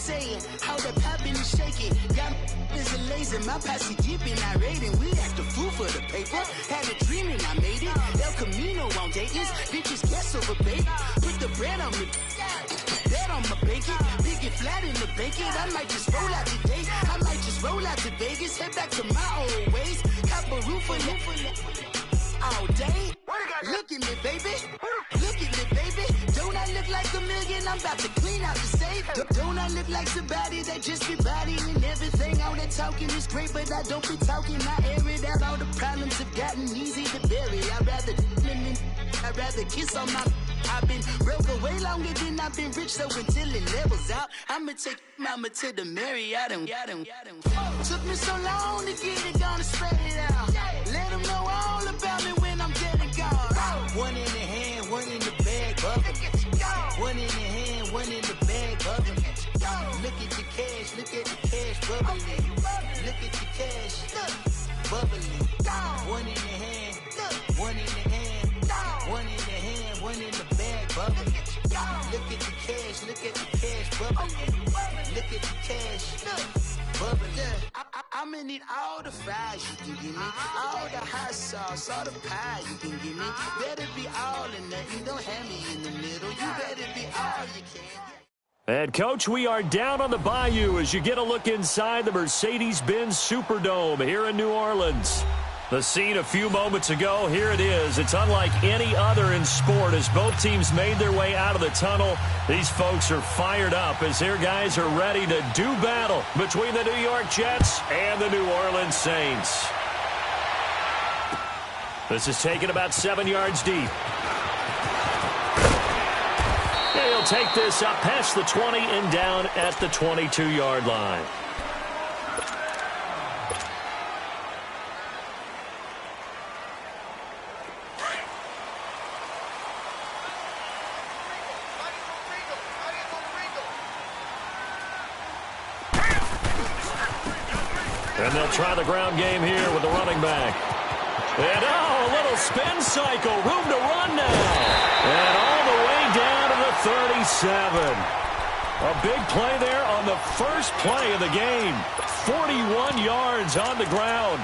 saying? How the poppin' is shaking. Y'all is a lazy. My posse deep and I raiding. We act a fool for the paper. Had a dream and I made it. El Camino on Dayton's. Bitches guess over bait. Put the bread on me. Bet on my bacon. Big and flat in the bacon. I might just roll out today. I might just roll out to Vegas. Head back to my old ways. Cop a roof for all day. Look at me, baby. Look at me, baby. Don't I look like a million? I'm about to clean out the safe. Don't I look like somebody that just be bodying everything? All that talking is great, but I don't be talking. I air it out. All the problems have gotten easy to bury. I'd rather kiss on my... I've been broke way longer than I've been rich, so until it levels out, I'ma take mama to the Marriott and took me so long to get it, gonna spread it out. Let them know all about me when I'm dead and gone. One in the hand, one in the bag, bubbling. One in the hand, one in the bag, bubbling. Look at the cash, bubbling. Look at the cash, bubbling. One in the hand, one in the hand, one in the hand, one in the bag, bubbling. Look at the cash, bubbling. Look at the cash, bubbling. I'ma need all the fries you can give me, all the hot sauce, all the pie you can give me. Better be all or nothing, don't have me in the middle. You better be all you can. And, Coach, we are down on the bayou as you get a look inside the Mercedes-Benz Superdome here in New Orleans. The scene a few moments ago, here it is. It's unlike any other in sport as both teams made their way out of the tunnel. These folks are fired up as their guys are ready to do battle between the New York Jets and the New Orleans Saints. This is taken about 7 yards deep. He'll take this up past the 20 and down at the 22-yard line. And they'll try the ground game here with the running back. And, a little spin cycle. Room to run now. And all the way down to the 37. A big play there on the first play of the game. 41 yards on the ground.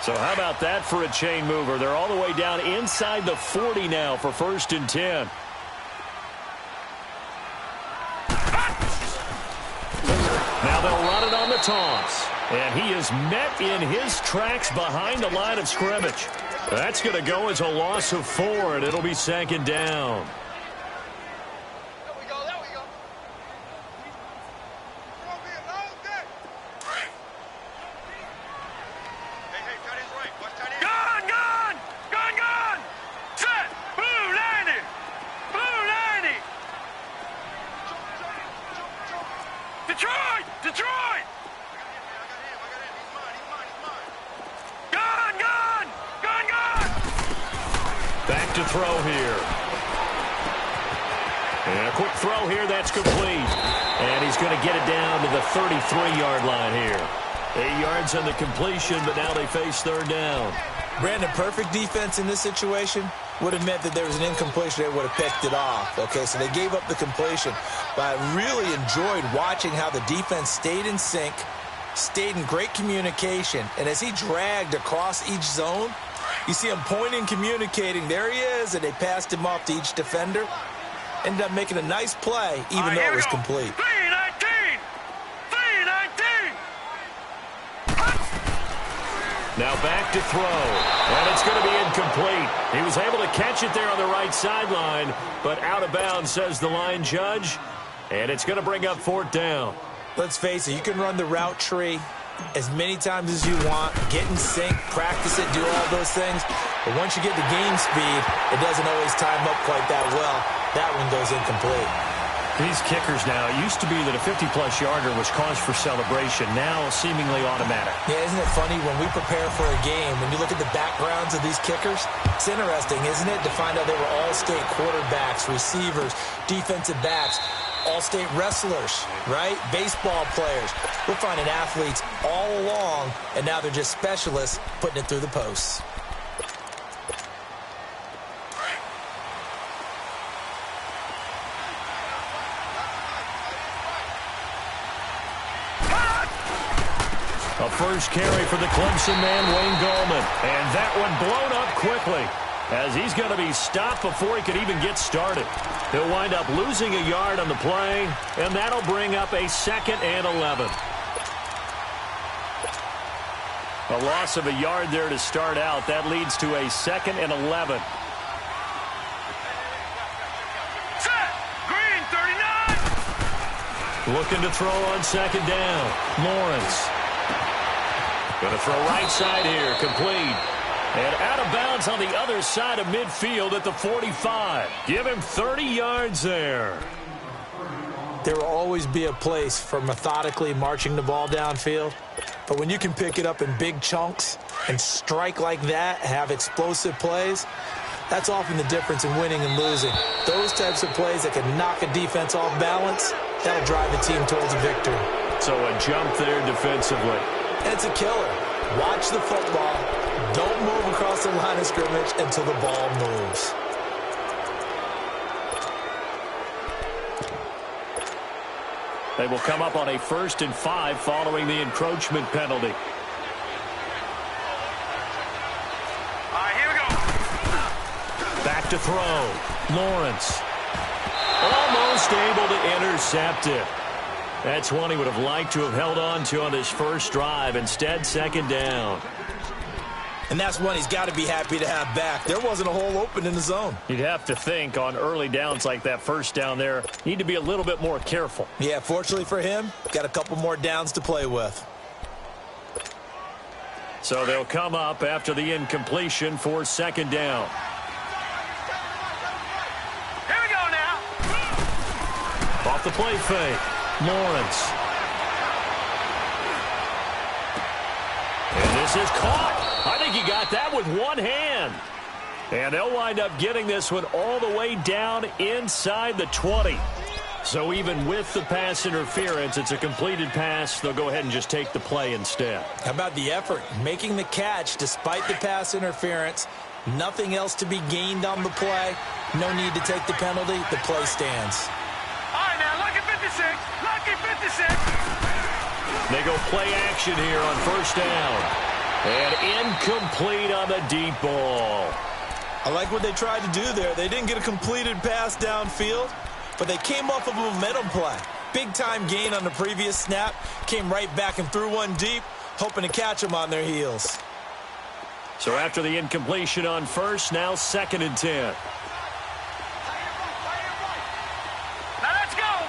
So how about that for a chain mover? They're all the way down inside the 40 now for 1st and 10. Now they'll run it on the toss. And he is met in his tracks behind the line of scrimmage. That's going to go as a loss of 4, and it'll be 2nd down. Back to throw here. And a quick throw here, that's complete. And he's going to get it down to the 33-yard line here. 8 yards on the completion, but now they face 3rd down. Brandon, perfect defense in this situation would have meant that there was an incompletion that would have picked it off. Okay, so they gave up the completion. But I really enjoyed watching how the defense stayed in sync, stayed in great communication, and as he dragged across each zone, you see him pointing, communicating. There he is, and they passed him off to each defender. Ended up making a nice play, even though it was complete. 3-19! Now back to throw, and it's going to be incomplete. He was able to catch it there on the right sideline, but out of bounds, says the line judge, and it's going to bring up 4th down. Let's face it, you can run the route tree as many times as you want, get in sync, practice it, do all those things. But once you get the game speed, it doesn't always time up quite that well. That one goes incomplete. These kickers now, it used to be that a 50-plus yarder was cause for celebration. Now seemingly automatic. Yeah, isn't it funny when we prepare for a game, when you look at the backgrounds of these kickers, it's interesting, isn't it, to find out they were all-state quarterbacks, receivers, defensive backs, all-state wrestlers, right? Baseball players. We're finding athletes all along, and now they're just specialists putting it through the posts. A first carry for the Clemson man, Wayne Gallman. And that one blown up quickly, as he's going to be stopped before he could even get started. He'll wind up losing a yard on the play, and that'll bring up a 2nd and 11. A loss of a yard there to start out. That leads to a 2nd and 11. Set! Green, 39! Looking to throw on 2nd down. Lawrence. Going to throw right side here. Complete. And out of bounds on the other side of midfield at the 45. Give him 30 yards there. There will always be a place for methodically marching the ball downfield. But when you can pick it up in big chunks and strike like that, have explosive plays, that's often the difference in winning and losing. Those types of plays that can knock a defense off balance, that'll drive the team towards a victory. So a jump there defensively. And it's a killer. Watch the football. Don't move across the line of scrimmage until the ball moves. They will come up on a 1st and 5 following the encroachment penalty. All right, here we go. Back to throw. Lawrence. Almost able to intercept it. That's one he would have liked to have held on to on his first drive. Instead, 2nd down. And that's one he's got to be happy to have back. There wasn't a hole open in the zone. You'd have to think on early downs like that first down there, need to be a little bit more careful. Yeah, fortunately for him, got a couple more downs to play with. So they'll come up after the incompletion for 2nd down. Here we go now. Off the play fake. Lawrence. And this is caught. I think he got that with one hand. And they'll wind up getting this one all the way down inside the 20. So even with the pass interference, it's a completed pass. They'll go ahead and just take the play instead. How about the effort? Making the catch despite the pass interference. Nothing else to be gained on the play. No need to take the penalty. The play stands. All right, now, lucky 56. Lucky 56. They go play action here on 1st down. And incomplete on the deep ball. I like what they tried to do there. They didn't get a completed pass downfield, but they came off of a momentum play. Big-time gain on the previous snap. Came right back and threw one deep, hoping to catch them on their heels. So after the incompletion on 1st, now 2nd and 10. Now let's go.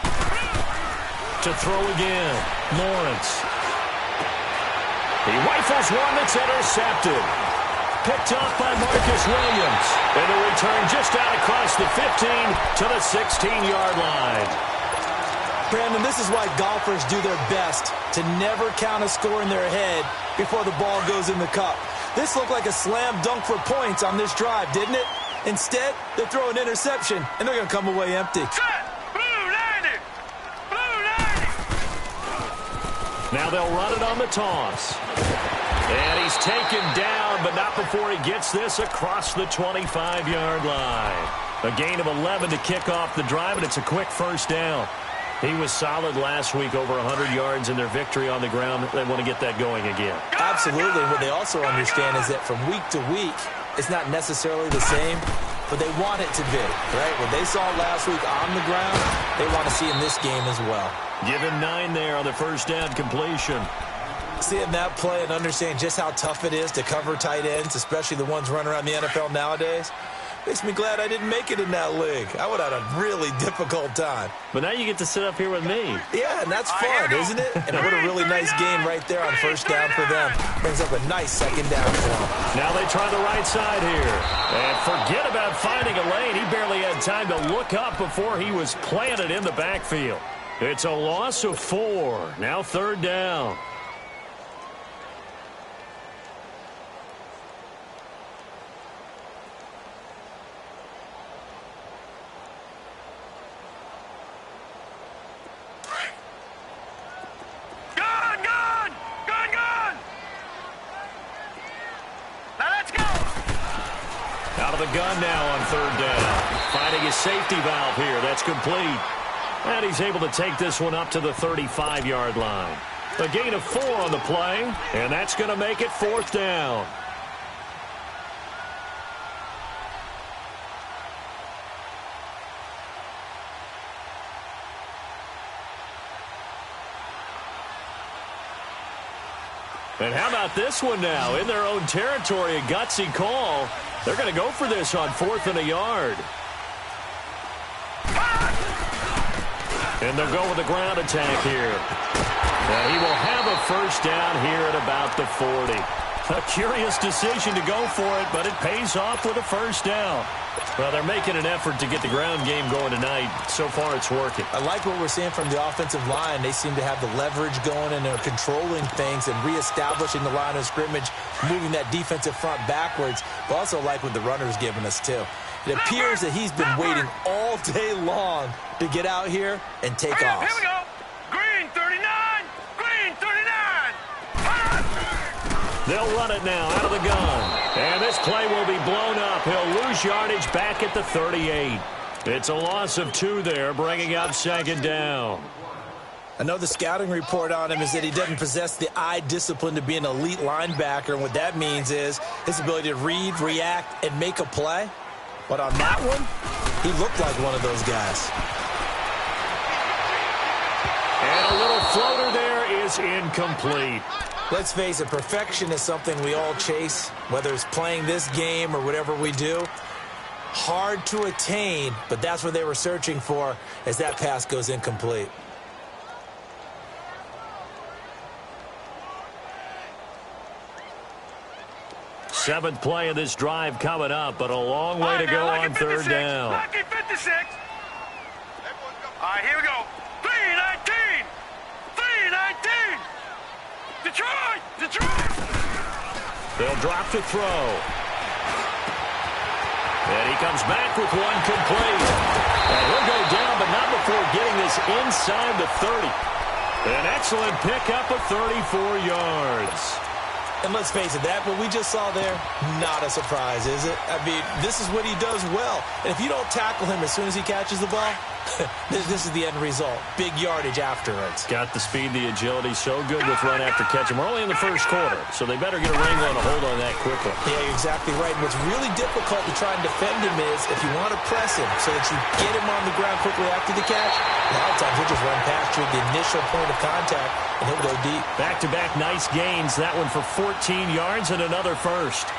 To throw again. Lawrence. He rifles one that's intercepted. Picked off by Marcus Williams. And a return just out across the 15 to the 16-yard line. Brandon, this is why golfers do their best to never count a score in their head before the ball goes in the cup. This looked like a slam dunk for points on this drive, didn't it? Instead, they throw an interception, and they're going to come away empty. Set. Blue 90. Blue 90. Now they'll run it on the toss. And he's taken down, but not before he gets this across the 25-yard line. A gain of 11 to kick off the drive, and it's a quick 1st down. He was solid last week, over 100 yards in their victory on the ground. They want to get that going again. Absolutely. What they also understand is that from week to week, it's not necessarily the same, but they want it to be, right? What they saw last week on the ground, they want to see in this game as well. Give him 9 there on the 1st down completion. Seeing that play and understanding just how tough it is to cover tight ends, especially the ones running around the NFL nowadays, makes me glad I didn't make it in that league. I would have had a really difficult time. But now you get to sit up here with me. Yeah, and that's fun, isn't it? And what a really nice game right there on 1st down for them. Brings up a nice 2nd down for them. Now they try the right side here. And forget about finding a lane. He barely had time to look up before he was planted in the backfield. It's a loss of 4. Now 3rd down. The gun now on 3rd down. Finding his safety valve here. That's complete. And he's able to take this one up to the 35-yard line. A gain of 4 on the play, and that's going to make it 4th down. And how about this one now? In their own territory, a gutsy call. They're going to go for this on 4th and a yard. And they'll go with a ground attack here. And he will have a first down here at about the 40. A curious decision to go for it, but it pays off with a first down. Well, they're making an effort to get the ground game going tonight. So far, it's working. I like what we're seeing from the offensive line. They seem to have the leverage going, and they're controlling things and reestablishing the line of scrimmage, moving that defensive front backwards. But also like what the runner's giving us, too. It appears that he's been waiting all day long to get out here and take off. Here we go. Green 39. Green 39. They'll run it now out of the gun. And this play will be blown up. He'll lose yardage back at the 38. It's a loss of 2 there, bringing up 2nd down. I know the scouting report on him is that he doesn't possess the eye discipline to be an elite linebacker, and what that means is his ability to read, react, and make a play. But on that one, he looked like one of those guys. And a little floater there is incomplete. Let's face it, perfection is something we all chase, whether it's playing this game or whatever we do. Hard to attain, but that's what they were searching for as that pass goes incomplete. Seventh play of this drive coming up, but a long way to go on 3rd down. Lucky 56. All right, here we go. 319. 319. Detroit! Detroit! They'll drop to throw. And he comes back with one complete. And he'll go down, but not before getting this inside the 30. An excellent pickup of 34 yards. And let's face it, that what we just saw there, not a surprise, is it? I mean, this is what he does well. And if you don't tackle him as soon as he catches the ball, this is the end result. Big yardage afterwards. Got the speed, the agility, so good with run after catch. And we're only in the first quarter, so they better get a wrangle and a hold on that quickly. Yeah, you're exactly right. And what's really difficult to try and defend him is if you want to press him so that you get him on the ground quickly after the catch, a lot of times he'll just run past you at the initial point of contact, and he'll go deep. Back-to-back nice gains. That one for 14 yards and another first.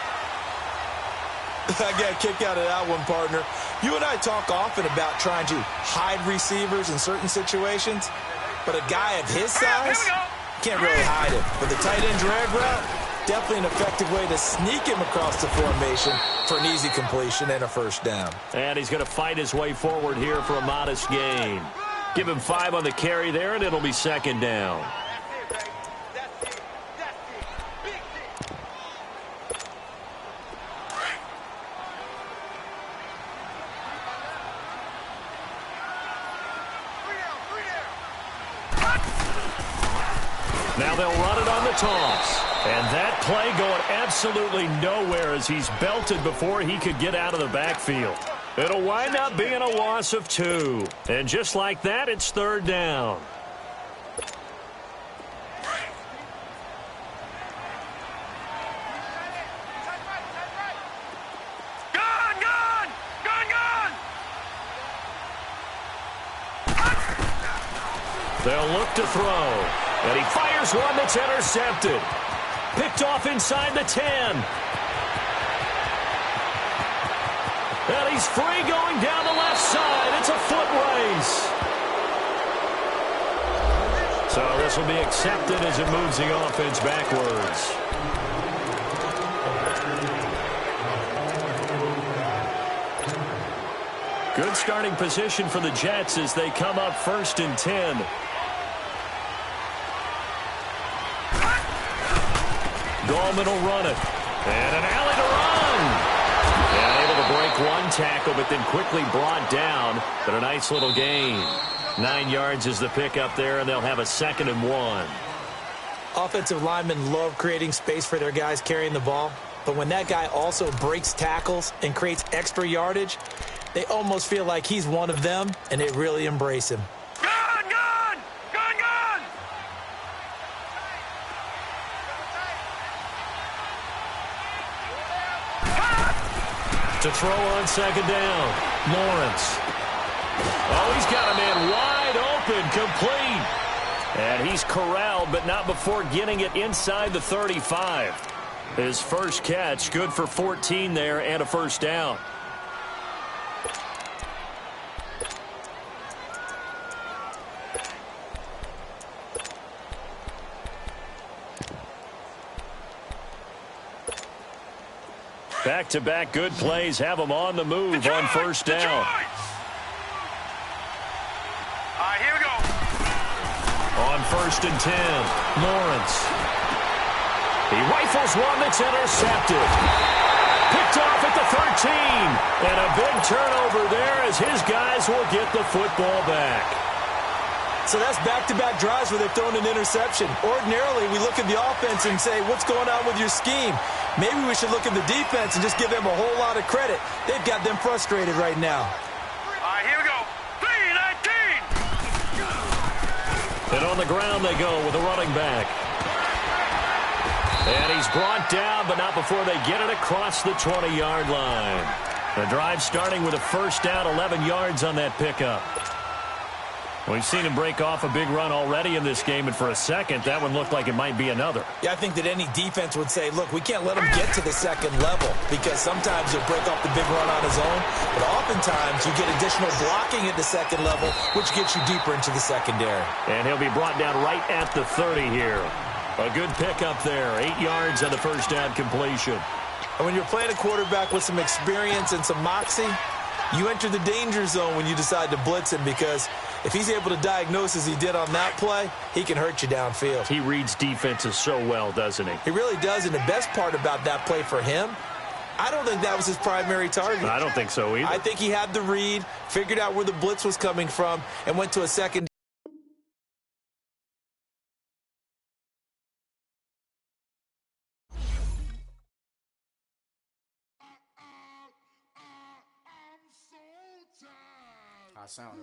I got a kick out of that one, partner. You and I talk often about trying to hide receivers in certain situations, but a guy of his size can't really hide him. But the tight end drag route, definitely an effective way to sneak him across the formation for an easy completion and a first down. And he's going to fight his way forward here for a modest gain. Give him 5 on the carry there, and it'll be 2nd down. Now they'll run it on the toss. And that play going absolutely nowhere as he's belted before he could get out of the backfield. It'll wind up being a loss of 2. And just like that, it's 3rd down. They'll look to throw. And he fires one that's intercepted. Picked off inside the 10. And he's free going down the left side. It's a foot race. So this will be accepted as it moves the offense backwards. Good starting position for the Jets as they come up 1st and 10. Gallman will run it. And an alley to run. And able to break one tackle, but then quickly brought down. But a nice little gain. 9 yards is the pickup there, and they'll have a 2nd and 1. Offensive linemen love creating space for their guys carrying the ball. But when that guy also breaks tackles and creates extra yardage, they almost feel like he's one of them, and they really embrace him. Gun! Gun! Gun! Gun! To throw on second down, Lawrence. Oh, he's got a man wide open, complete. And he's corralled, but not before getting it inside the 35. His first catch, good for 14 there and a first down. Back-to-back good plays have him on the move on first down. All right, here we go. On 1st and 10, Lawrence. He rifles one that's intercepted. Picked off at the 13. And a big turnover there as his guys will get the football back. So that's back-to-back drives where they've thrown an interception. Ordinarily, we look at the offense and say, what's going on with your scheme? Maybe we should look at the defense and just give them a whole lot of credit. They've got them frustrated right now. All right, here we go. 3-19. And on the ground they go with a running back. And he's brought down, but not before they get it across the 20-yard line. The drive starting with a first down, 11 yards on that pickup. We've seen him break off a big run already in this game, and for a second, that one looked like it might be another. Yeah, I think that any defense would say, look, we can't let him get to the second level because sometimes he'll break off the big run on his own, but oftentimes you get additional blocking at the second level, which gets you deeper into the secondary. And he'll be brought down right at the 30 here. A good pickup there, 8 yards on the first down completion. And when you're playing a quarterback with some experience and some moxie, you enter the danger zone when you decide to blitz him because if he's able to diagnose as he did on that play, he can hurt you downfield. He reads defenses so well, doesn't he? He really does, and the best part about that play for him, I don't think that was his primary target. I don't think so either. I think he had the read, figured out where the blitz was coming from, and went to a second. I sound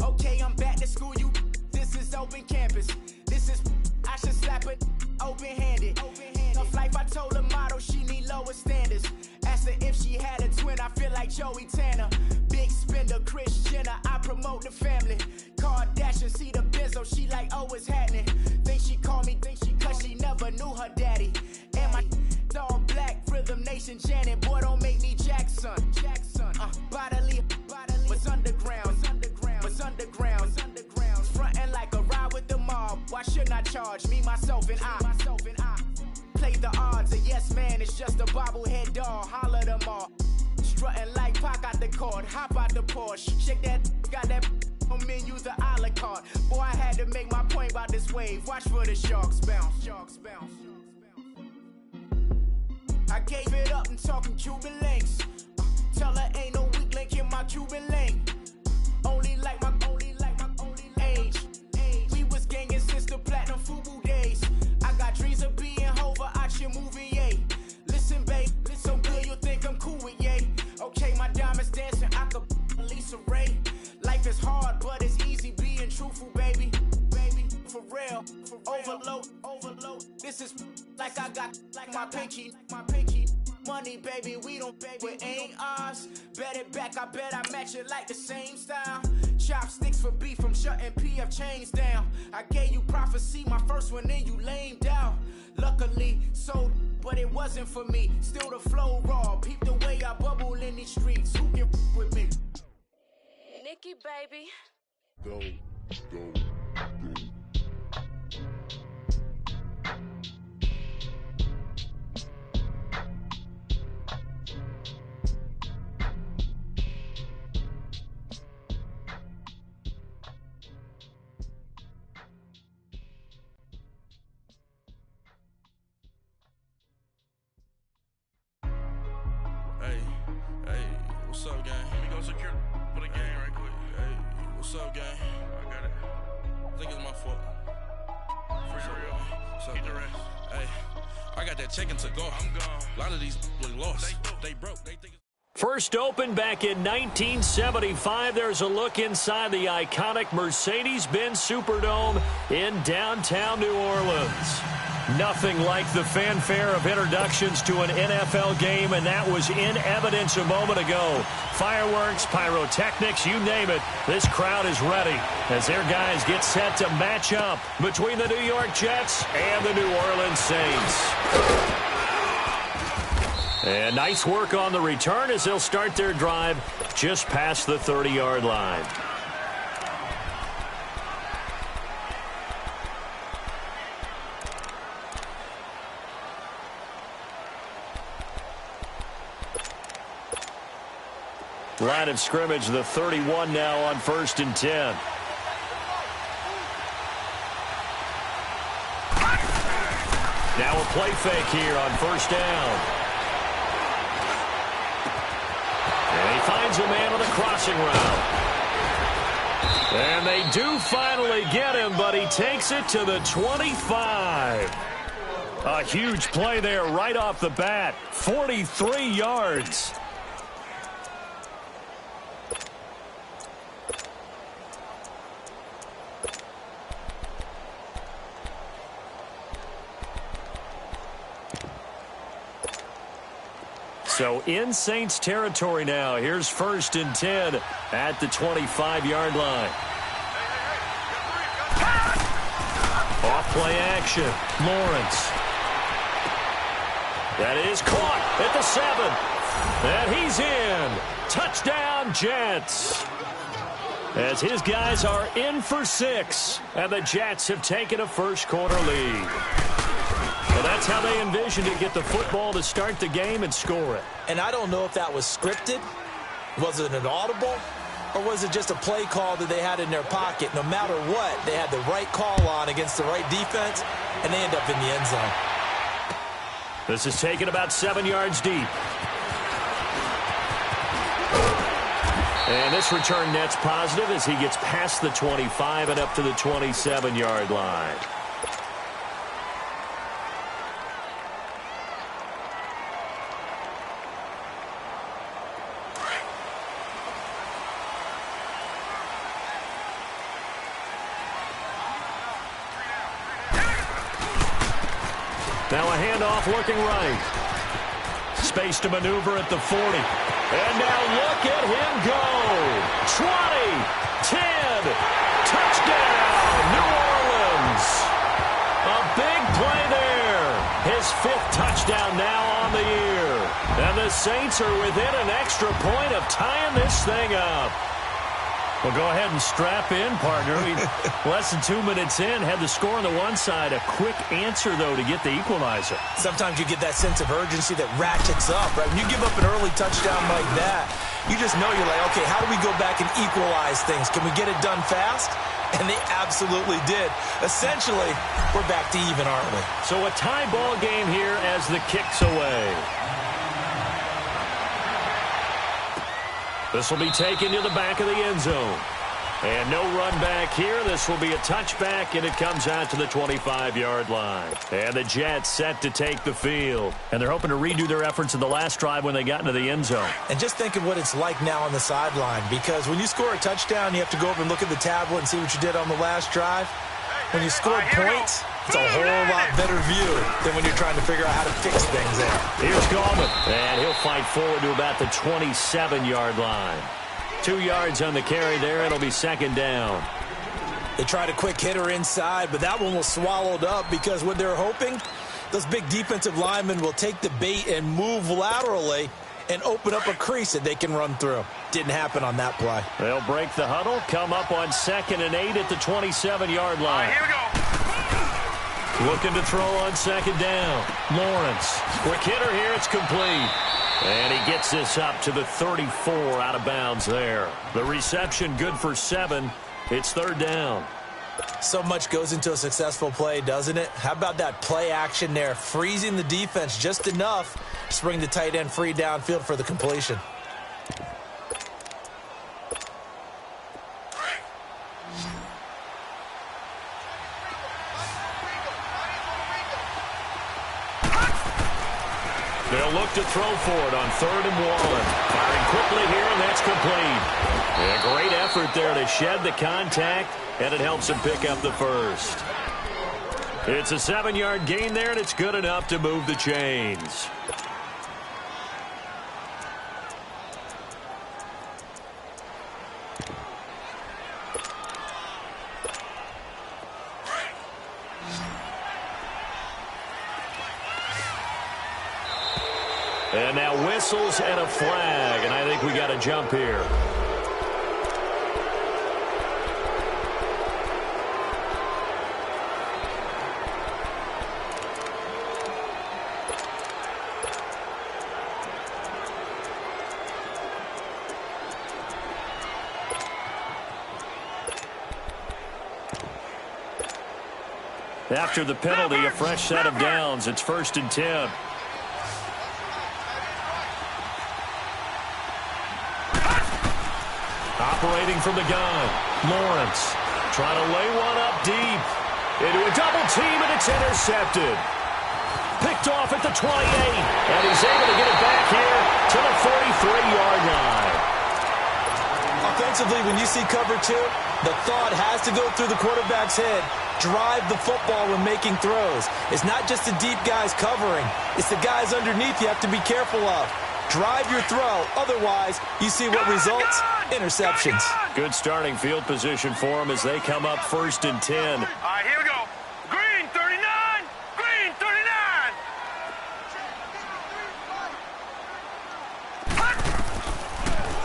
Okay, I'm back to school, you. This is open campus. This is, I should slap it open-handed. Tough life, I told her motto, she need lower standards. Asked her if she had a twin, I feel like Joey Tanner. Big spender, Kris Jenner, I promote the family. Kardashian, see the Benzo, she like, oh, it's happening. Think she called me, cause she never knew her daddy. And my all black, Rhythm Nation, Janet, boy, don't make me Jackson. Bodily, what's underground, what's underground, frontin' like a ride with the mob. Why shouldn't I charge me, myself, and I? Play the odds, a yes man, it's just a bobblehead doll. Holler them all. Strutting like Pac out the court, hop out the Porsche. Shake that, got that on menu, the a la carte. Boy, I had to make my point about this wave. Watch for the sharks bounce. I gave it up and talking Cuban links. Tell her ain't no weak link in my Cuban link. Only like my age. We was gangin' since the platinum FUBU days. I got dreams of being Hova out your movie, yay. Listen, babe, so good you'll think I'm cool with yay. Okay, my diamonds dancing, I could Lisa Ray. Life is hard, but it's easy being truthful, baby. For real, overload. This is like I got like my pinky. Money, baby, we don't pay, it ain't ours. Bet it back, I bet I match it like the same style. Chopsticks for beef from shutting PF chains down. I gave you prophecy, my first one, then you lamed out. Luckily, sold, but it wasn't for me. Still the flow raw, peep the way I bubble in these streets. Who can with me? Nikki, baby. Go. Hey, what's up, gang? Let me go secure for the game right quick. Hey, what's up, gang? I got it. I think it's my fault. Get the rest. Hey, I got that chicken to go. I'm gone. A lot of these look lost. They broke. They think. First opened back in 1975. There's a look inside the iconic Mercedes-Benz Superdome in downtown New Orleans. Nothing like the fanfare of introductions to an NFL game, and that was in evidence a moment ago. Fireworks, pyrotechnics, you name it. This crowd is ready as their guys get set to match up between the New York Jets and the New Orleans Saints. And nice work on the return as they'll start their drive just past the 30-yard line. Line of scrimmage, the 31 now on 1st and 10. Now a play fake here on 1st down. And he finds a man on the crossing route. And they do finally get him, but he takes it to the 25. A huge play there right off the bat. 43 yards. So in Saints territory now. Here's 1st and 10 at the 25-yard line. Off play action. Lawrence. That is caught at the 7. And he's in. Touchdown, Jets. As his guys are in for 6. And the Jets have taken a first-quarter lead. Well, that's how they envisioned to get the football to start the game and score it. And I don't know if that was scripted. Was it an audible? Or was it just a play call that they had in their pocket? No matter what, they had the right call on against the right defense, and they end up in the end zone. This is taken about 7 yards deep. And this return net's positive as he gets past the 25 and up to the 27-yard line. Now a handoff looking right. Space to maneuver at the 40. And now look at him go. 20, 10, touchdown, New Orleans. A big play there. His 5th touchdown now on the year. And the Saints are within an extra point of tying this thing up. Well, go ahead and strap in, partner. Less than 2 minutes in, had the score on the one side. A quick answer, though, to get the equalizer. Sometimes you get that sense of urgency that ratchets up, right? When you give up an early touchdown like that, you just know you're like, okay, how do we go back and equalize things? Can we get it done fast? And they absolutely did. Essentially, we're back to even, aren't we? So a tie ball game here as the kick's away. This will be taken to the back of the end zone. And no run back here. This will be a touchback, and it comes out to the 25-yard line. And the Jets set to take the field. And they're hoping to redo their efforts in the last drive when they got into the end zone. And just think of what it's like now on the sideline, because when you score a touchdown, you have to go over and look at the tablet and see what you did on the last drive. When you score points, it's a whole lot better view than when you're trying to figure out how to fix things there. Here's Gallman, and he'll fight forward to about the 27-yard line. 2 yards on the carry there. It'll be 2nd down. They tried a quick hitter inside, but that one was swallowed up because what they're hoping, those big defensive linemen will take the bait and move laterally and open up a crease that they can run through. Didn't happen on that play. They'll break the huddle, come up on 2nd and 8 at the 27-yard line. Here we go. Looking to throw on 2nd down. Lawrence. Quick hitter here. It's complete. And he gets this up to the 34 out of bounds there. The reception good for 7. It's 3rd down. So much goes into a successful play, doesn't it? How about that play action there? Freezing the defense just enough to bring the tight end free downfield for the completion. They'll look to throw for it on 3rd and 1. Firing quickly here, and that's complete. A great effort there to shed the contact, and it helps him pick up the first. It's a 7-yard gain there, and it's good enough to move the chains. And now whistles and a flag, and I think we got a jump here. After the penalty, a fresh set of downs. It's 1st and 10. Operating from the gun, Lawrence trying to lay one up deep into a double team, and it's intercepted. Picked off at the 28, and he's able to get it back here to the 43-yard line. Offensively, when you see cover 2, the thought has to go through the quarterback's head. Drive the football when making throws. It's not just the deep guys covering. It's the guys underneath you have to be careful of. Drive your throw. Otherwise, you see what results? Interceptions. Good starting field position for them as they come up 1st and 10. All right, here we go. Green 39. Green 39.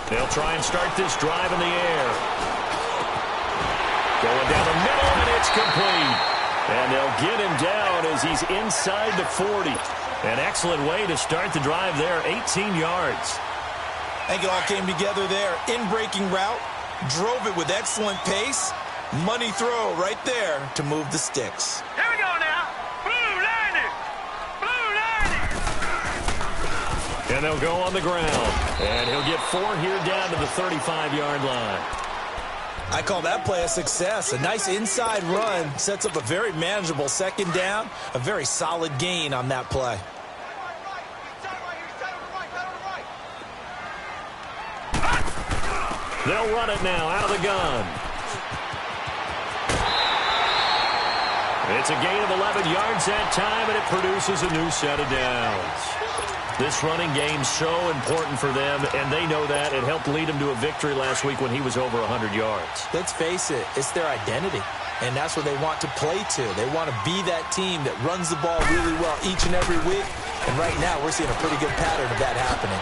They'll try and start this drive in the air. Going down the middle, and it's complete. And they'll get him down as he's inside the 40. An excellent way to start the drive there, 18 yards. I think it all came together there. In-breaking route, drove it with excellent pace. Money throw right there to move the sticks. Here we go now. Blue 90. Blue 90. And they'll go on the ground. And he'll get 4 here down to the 35-yard line. I call that play a success. A nice inside run sets up a very manageable 2nd down. A very solid gain on that play. They'll run it now out of the gun. It's a gain of 11 yards that time, and it produces a new set of downs. This running game's so important for them, and they know that. It helped lead them to a victory last week when he was over 100 yards. Let's face it, it's their identity, and that's what they want to play to. They want to be that team that runs the ball really well each and every week, and right now we're seeing a pretty good pattern of that happening.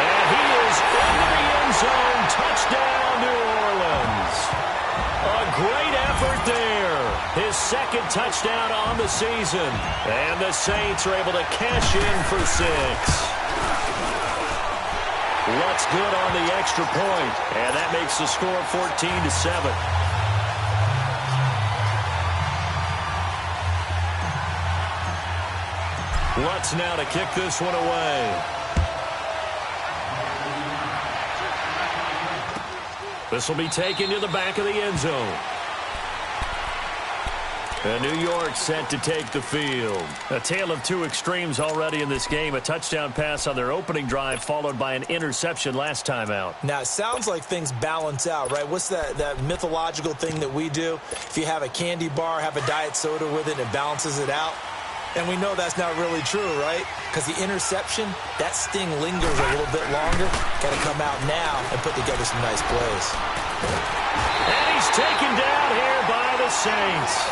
And he is into the end zone. Touchdown, New Orleans. A great effort there. His 2nd touchdown on the season. And the Saints are able to cash in for 6. What's good on the extra point? And that makes the score 14-7. Lutz now to kick this one away. This will be taken to the back of the end zone. And New York set to take the field. A tale of 2 extremes already in this game. A touchdown pass on their opening drive followed by an interception last time out. Now, it sounds like things balance out, right? What's that mythological thing that we do? If you have a candy bar, have a diet soda with it, it balances it out. And we know that's not really true, right? Because the interception, that sting lingers a little bit longer. Got to come out now and put together some nice plays. And he's taken down here by the Saints.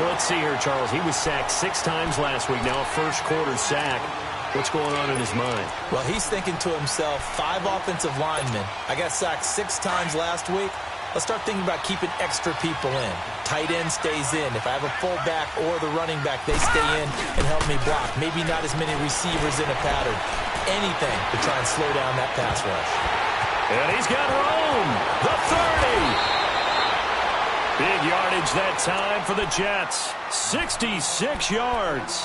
Well, let's see here, Charles. He was sacked 6 times last week. Now a first-quarter sack. What's going on in his mind? Well, he's thinking to himself, 5 offensive linemen. I got sacked 6 times last week. Let's start thinking about keeping extra people in. Tight end stays in. If I have a fullback or the running back, they stay in and help me block. Maybe not as many receivers in a pattern. Anything to try and slow down that pass rush. And he's got room. The 30. Big yardage that time for the Jets. 66 yards.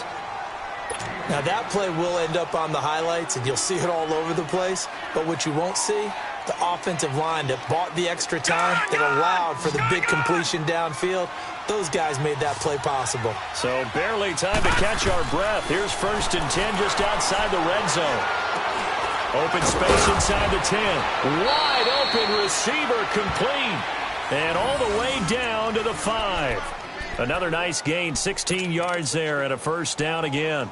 Now that play will end up on the highlights, and you'll see it all over the place. But what you won't see the offensive line that bought the extra time, that allowed for the big completion downfield, those guys made that play possible. So barely time to catch our breath. Here's 1st and 10 just outside the red zone. Open space inside the 10. Wide open receiver complete. And all the way down to the 5. Another nice gain, 16 yards there and a 1st down again.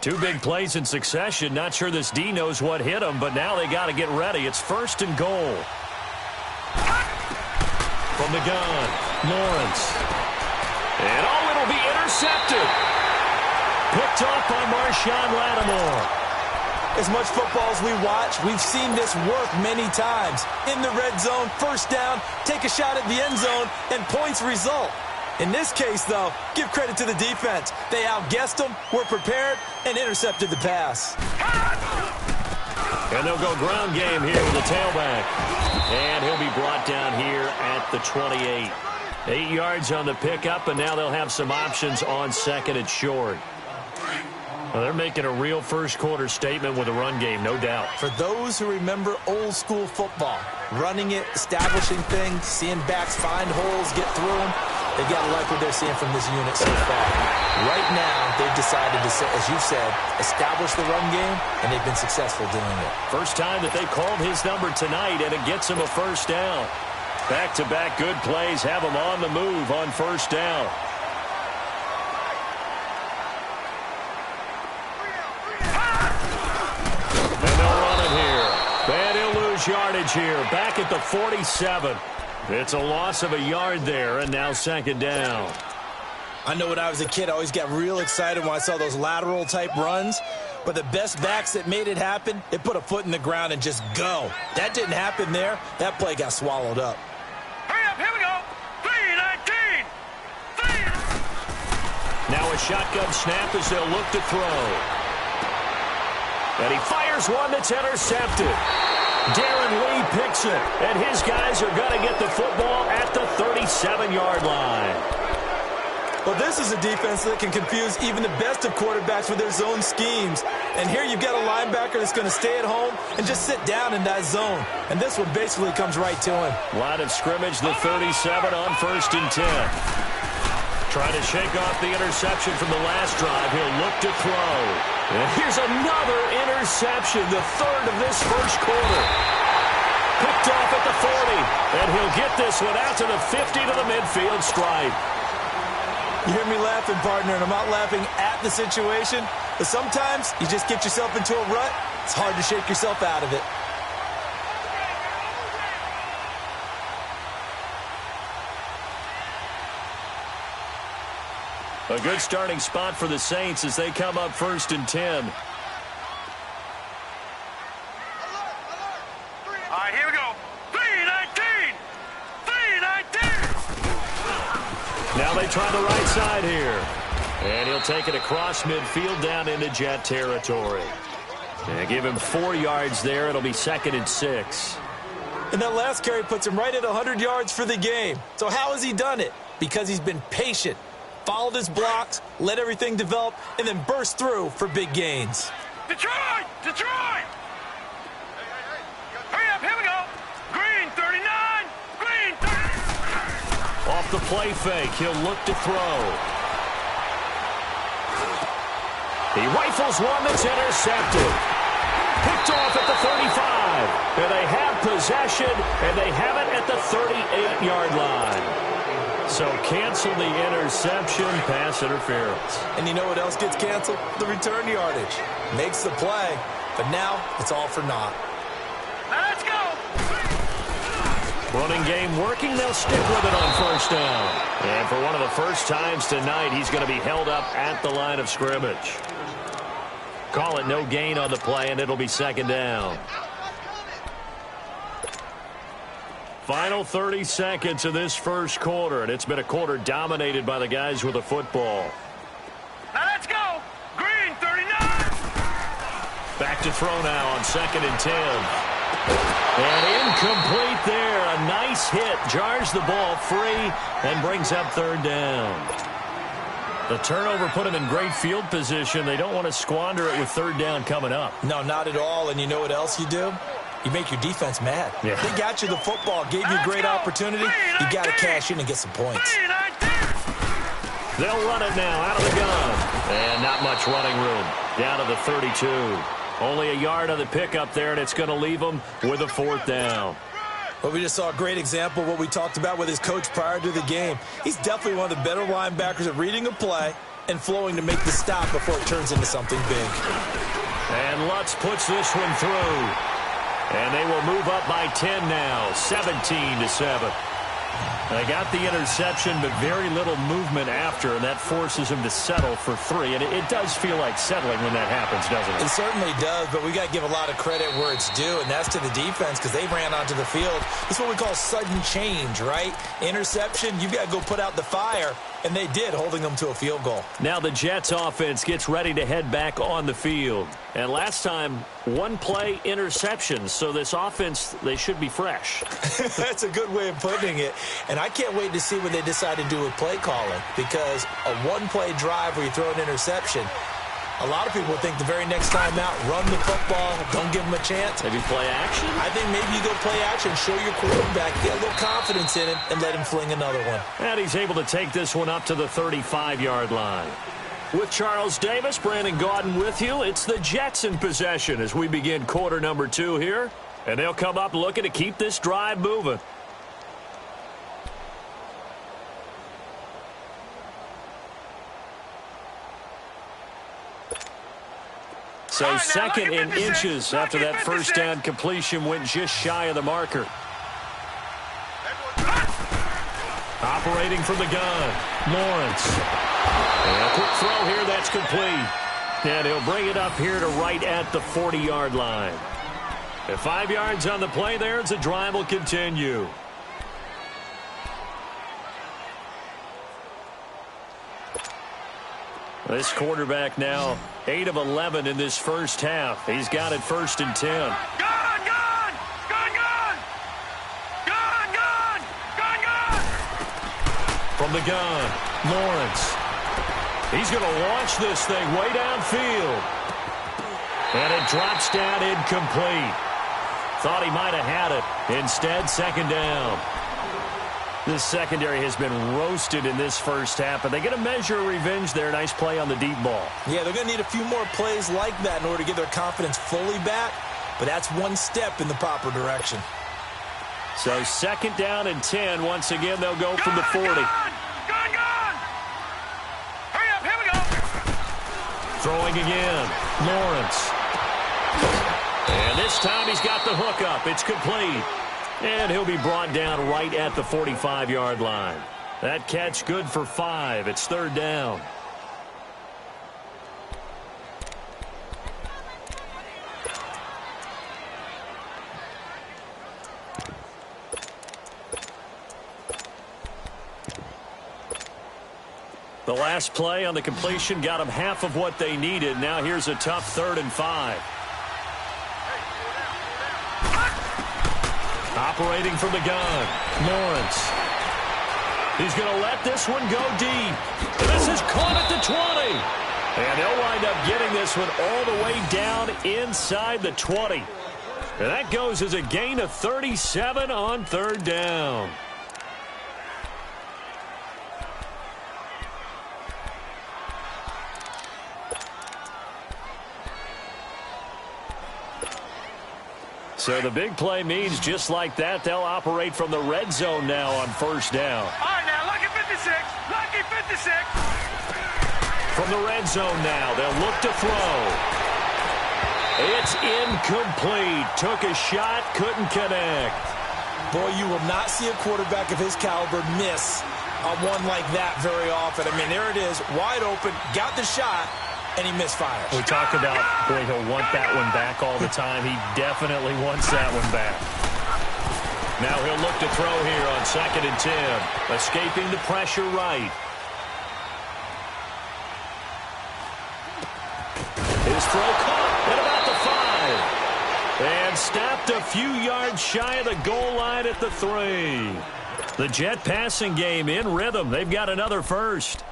2 big plays in succession. Not sure this D knows what hit him, but now they got to get ready. It's 1st and goal. From the gun, Lawrence. And it'll be intercepted. Picked off by Marshawn Lattimore. As much football as we watch, we've seen this work many times. In the red zone, 1st down, take a shot at the end zone, and points result. In this case, though, give credit to the defense. They outguessed them, were prepared, and intercepted the pass. And they'll go ground game here with the tailback. And he'll be brought down here at the 28. 8 yards on the pickup, and now they'll have some options on 2nd and short. Well, they're making a real first-quarter statement with a run game, no doubt. For those who remember old-school football, running it, establishing things, seeing backs find holes, get through them, they've got to like what they're seeing from this unit so far. Right now, they've decided to, as you said, establish the run game, and they've been successful doing it. First time that they called his number tonight, and it gets him a 1st down. Back-to-back good plays have him on the move on 1st down. Yardage here, back at the 47. It's a loss of a yard there, and now 2nd down. I know when I was a kid, I always got real excited when I saw those lateral-type runs. But the best backs that made it happen, they put a foot in the ground and just go. That didn't happen there. That play got swallowed up. Hurry up, here we go. 3-19. Now a shotgun snap as they'll look to throw. And he fires one that's intercepted. Darren Lee picks it, and his guys are going to get the football at the 37-yard line. Well, this is a defense that can confuse even the best of quarterbacks with their zone schemes. And here you've got a linebacker that's going to stay at home and just sit down in that zone. And this one basically comes right to him. Line of scrimmage, the 37 on 1st and 10. Trying to shake off the interception from the last drive. He'll look to throw. And here's another interception, the 3rd of this first quarter. Picked off at the 40. And he'll get this one out to the 50 to the midfield stripe. You hear me laughing, partner, and I'm not laughing at the situation. But sometimes you just get yourself into a rut. It's hard to shake yourself out of it. A good starting spot for the Saints as they come up 1st and 10. All right, here we go. 3-19. 3-19. Now they try the right side here. And he'll take it across midfield down into Jet territory. And give him 4 yards there. It'll be 2nd and 6. And that last carry puts him right at 100 yards for the game. So how has he done it? Because he's been patient. Followed his blocks, let everything develop, and then burst through for big gains. Detroit! Detroit! Hurry up, here we go. Green 39. Green 39. Off the play fake, he'll look to throw. He rifles one that's intercepted. Picked off at the 35. And they have possession, and they have it at the 38-yard line. So cancel the interception, pass interference. And you know what else gets canceled? The return yardage. Makes the play, but now it's all for naught. Let's go. Running game working, they'll stick with it on 1st down. And for one of the first times tonight, he's going to be held up at the line of scrimmage. Call it no gain on the play, and it'll be 2nd down. Final 30 seconds of this first quarter, and it's been a quarter dominated by the guys with the football. Now let's go. Green 39. Back to throw now on 2nd and 10. And incomplete there. A nice hit. Jars the ball free and brings up 3rd down. The turnover put them in great field position. They don't want to squander it with third down coming up. No, not at all. And you know what else you do? You make your defense mad. Yeah. They got you the football, gave you a great opportunity. You got to cash in and get some points. They'll run it now out of the gun. And not much running room. Down to the 32. Only a yard on the pickup there, and it's going to leave them with a fourth down. Well, we just saw a great example of what we talked about with his coach prior to the game. He's definitely one of the better linebackers at reading a play and flowing to make the stop before it turns into something big. And Lutz puts this one through. And they will move up by 10 now, 17-7. They got the interception, but very little movement after, and that forces him to settle for 3. And it does feel like settling when that happens, doesn't it? It certainly does, but we got to give a lot of credit where it's due, and that's to the defense because they ran onto the field. It's what we call sudden change, right? Interception, you've got to go put out the fire, and they did, holding them to a field goal. Now the Jets offense gets ready to head back on the field. And last time, one play interception, so this offense, they should be fresh. That's a good way of putting it. And I can't wait to see what they decide to do with play calling, because a one-play drive where you throw an interception, a lot of people think the very next time out, run the football, don't give them a chance. Maybe play action? I think maybe you go play action, show your quarterback, get a little confidence in him, and let him fling another one. And he's able to take this one up to the 35-yard line. With Charles Davis, Brandon Gaudin with you. It's the Jets in possession as we begin quarter number 2 here. And they'll come up looking to keep this drive moving. So right, second in 56, inches after that first down completion went just shy of the marker. Operating from the gun, Lawrence. And a quick throw here, that's complete. And he'll bring it up here to right at the 40-yard line. At 5 yards on the play there, the drive will continue. This quarterback now 8 of 11 in this first half. He's got it 1st and 10. Gun! Gun! Gun! Gun! Gun! Gun! Gun! Gun! From the gun, Lawrence. He's going to launch this thing way downfield. And it drops down incomplete. Thought he might have had it. Instead, second down. This secondary has been roasted in this first half, but they get a measure of revenge there. Nice play on the deep ball. Yeah, they're going to need a few more plays like that in order to get their confidence fully back, but that's one step in the proper direction. So second down and 10. Once again, they'll go from the 40. Gun! Gun! Gun! Hurry up, here we go! Throwing again, Lawrence. And this time he's got the hook up. It's complete. And he'll be brought down right at the 45-yard line. That catch good for 5. It's third down. The last play on the completion got them half of what they needed. Now here's a tough 3rd and 5. Operating from the gun, Lawrence. He's going to let this one go deep. This is caught at the 20. And they'll wind up getting this one all the way down inside the 20. And that goes as a gain of 37 on third down. So the big play means just like that, they'll operate from the red zone now on first down. All right, now, lucky 56. Lucky 56. From the red zone now, they'll look to throw. It's incomplete. Took a shot, couldn't connect. Boy, you will not see a quarterback of his caliber miss on one like that very often. I mean, there it is, wide open, got the shot, and he misfires. We talk about, boy, he'll want that one back all the time. He definitely wants that one back. Now he'll look to throw here on 2nd and 10. Escaping the pressure right. His throw caught at about the 5. And stopped a few yards shy of the goal line at the 3. The Jet passing game in rhythm. They've got another first.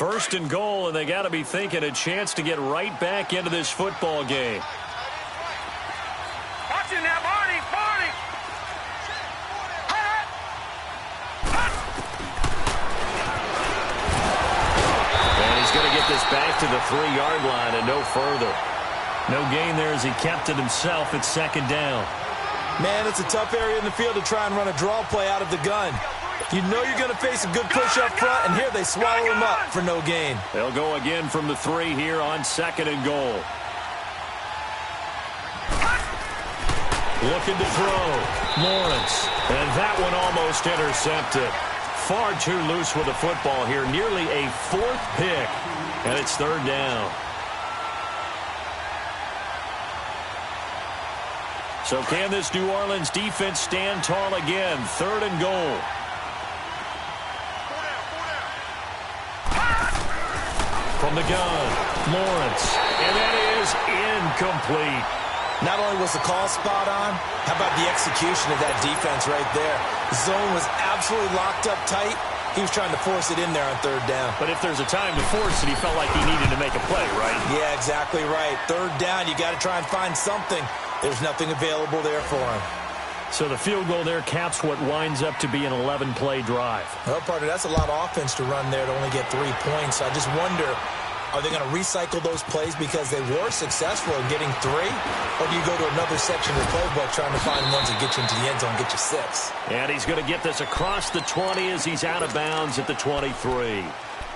First and goal, and they got to be thinking a chance to get right back into this football game. Watch it now, Barney! Barney! And he's going to get this back to the 3-yard line and no further. No gain there as he kept it himself at second down. Man, it's a tough area in the field to try and run a draw play out of the gun. You know you're going to face a good push up front, and here they swallow him up for no gain. They'll go again from the 3 here on second and goal. Looking to throw. Lawrence. And that one almost intercepted. Far too loose with the football here. Nearly a 4th pick. And it's 3rd down. So can this New Orleans defense stand tall again? 3rd and goal. From the gun, Lawrence. And that is incomplete. Not only was the call spot on, how about the execution of that defense right there? The zone was absolutely locked up tight. He was trying to force it in there on 3rd down. But if there's a time to force it, he felt like he needed to make a play, right? Yeah, exactly right. 3rd down, you got to try and find something. There's nothing available there for him. So the field goal there caps what winds up to be an 11-play drive. Well, partner, that's a lot of offense to run there to only get 3 points. I just wonder, are they going to recycle those plays because they were successful in getting 3? Or do you go to another section of the playbook trying to find ones that get you into the end zone and get you 6? And he's going to get this across the 20 as he's out of bounds at the 23.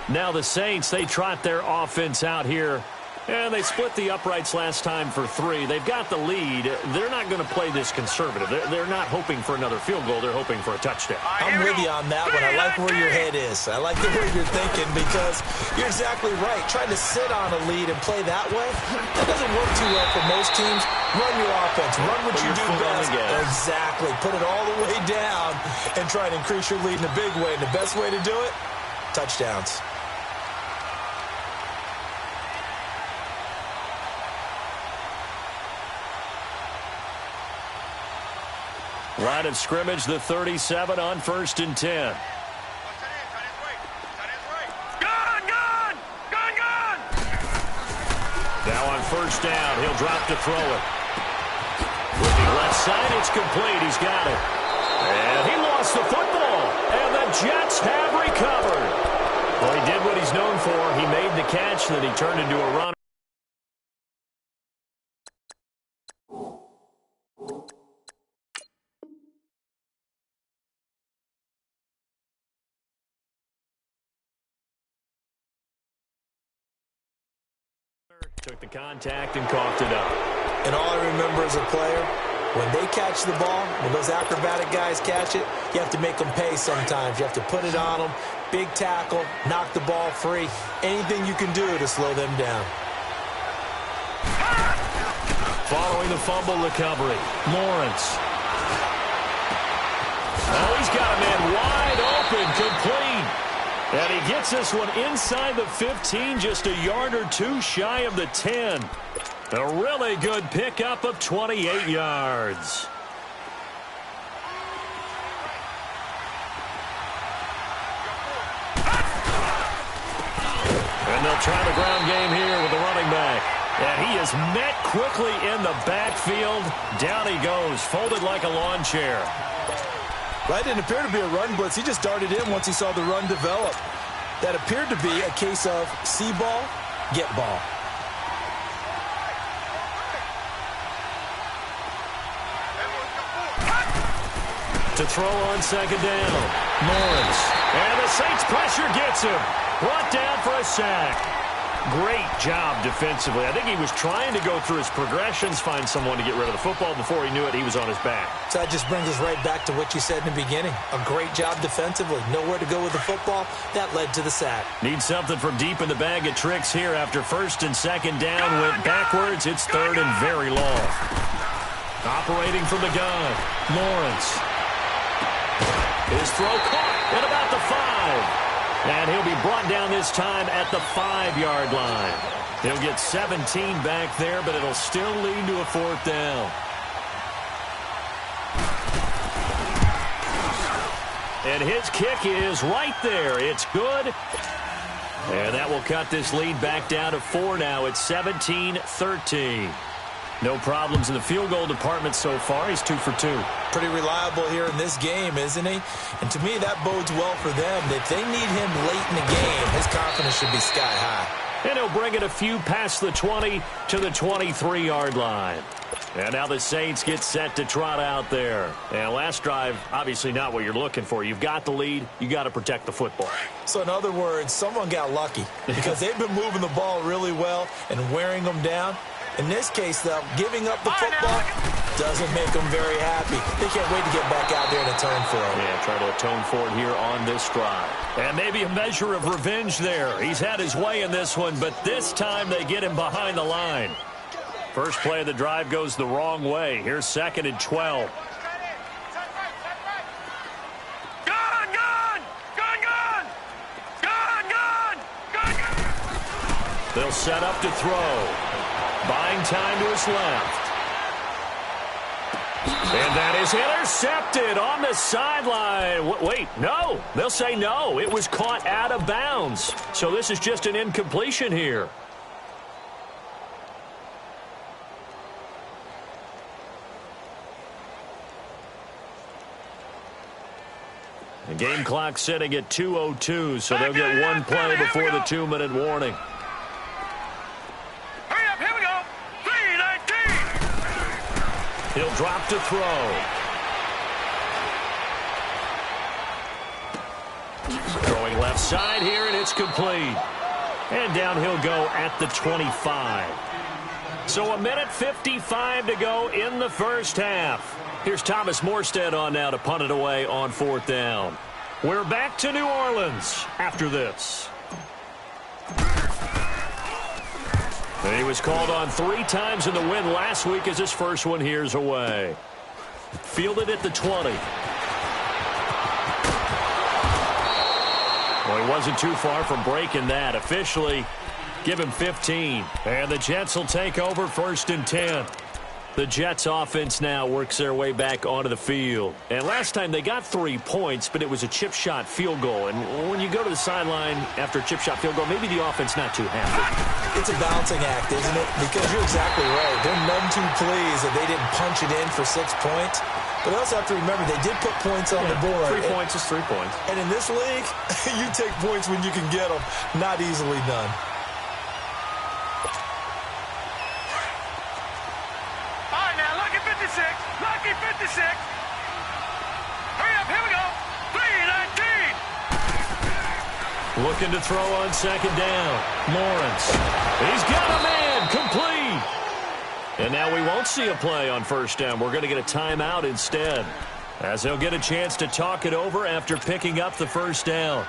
Now the Saints, they trot their offense out here. And they split the uprights last time for 3. They've got the lead. They're not going to play this conservative. They're not hoping for another field goal. They're hoping for a touchdown. I'm with you on that one. I like where your head is. I like the way you're thinking because you're exactly right. Trying to sit on a lead and play that way, that doesn't work too well for most teams. Run your offense. Run what you do best. Exactly. Put it all the way down and try to increase your lead in a big way. And the best way to do it, touchdowns. Line of scrimmage, the 37 on 1st and 10. Gun! Gun! Gun! Gun! Now on 1st down, he'll drop to throw it. With the left side, it's complete. He's got it. And he lost the football. And the Jets have recovered. Well, he did what he's known for. He made the catch, then he turned into a run. Took the contact and coughed it up. And all I remember as a player, when they catch the ball, when those acrobatic guys catch it, you have to make them pay sometimes. You have to put it on them, big tackle, knock the ball free, anything you can do to slow them down. Following the fumble recovery, Lawrence. Oh, he's got a man wide open, complete. And he gets this one inside the 15, just a yard or 2 shy of the 10. A really good pickup of 28 yards. And they'll try the ground game here with the running back. And he is met quickly in the backfield. Down he goes, folded like a lawn chair. That didn't appear to be a run blitz. He just darted in once he saw the run develop. That appeared to be a case of see ball, get ball. To throw on 2nd down, Lawrence. And the Saints pressure gets him. Brought down for a sack. Great job defensively. I think he was trying to go through his progressions, find someone to get rid of the football. Before he knew it, he was on his back. So that just brings us right back to what you said in the beginning. A great job defensively. Nowhere to go with the football. That led to the sack. Need something from deep in the bag of tricks here after 1st and 2nd down. Went backwards. It's 3rd and very long. Operating from the gun, Lawrence. His throw caught at about the 5. And he'll be brought down this time at the 5-yard line. He'll get 17 back there, but it'll still lead to a 4th down. And his kick is right there. It's good. And that will cut this lead back down to 4 now. It's 17-13. No problems in the field goal department so far. He's 2 for 2. Pretty reliable here in this game, isn't he? And to me, that bodes well for them. If they need him late in the game, his confidence should be sky high. And he'll bring it a few past the 20 to the 23-yard line. And now the Saints get set to trot out there. And last drive, obviously not what you're looking for. You've got the lead. You got to protect the football. So in other words, someone got lucky because they've been moving the ball really well and wearing them down. In this case, though, giving up the football doesn't make them very happy. They can't wait to get back out there and atone for it. Yeah, try to atone for it here on this drive. And maybe a measure of revenge there. He's had his way in this one, but this time they get him behind the line. First play of the drive goes the wrong way. Here's 2nd and 12. They'll set up to throw. Buying time to his left. And that is intercepted on the sideline. Wait, no. They'll say no. It was caught out of bounds. So this is just an incompletion here. The game clock sitting at 2:02, so they'll get one play before the 2-minute warning. Hurry up, here we go. 3-19. He'll drop to throw. Throwing left side here, and it's complete. And down he'll go at the 25. So 1:55 to go in the first half. Here's Thomas Morstead on now to punt it away on 4th down. We're back to New Orleans after this. And he was called on 3 times in the win last week as his first one here's away. Fielded at the 20. Well, he wasn't too far from breaking that. Officially, give him 15. And the Jets will take over 1st and 10. The Jets offense now works their way back onto the field. And last time they got 3 points, but it was a chip shot field goal. And when you go to the sideline after a chip shot field goal, maybe the offense not too happy. It's a balancing act, isn't it? Because you're exactly right. They're none too pleased that they didn't punch it in for 6 points. But you also have to remember they did put points on the board. 3 points is 3 points. And in this league, you take points when you can get them. Not easily done. Lucky 56. Hurry up, here we go. 3-19. Looking to throw on 2nd down. Lawrence. He's got a man. Complete. And now we won't see a play on 1st down. We're going to get a timeout instead, as they'll get a chance to talk it over after picking up the 1st down.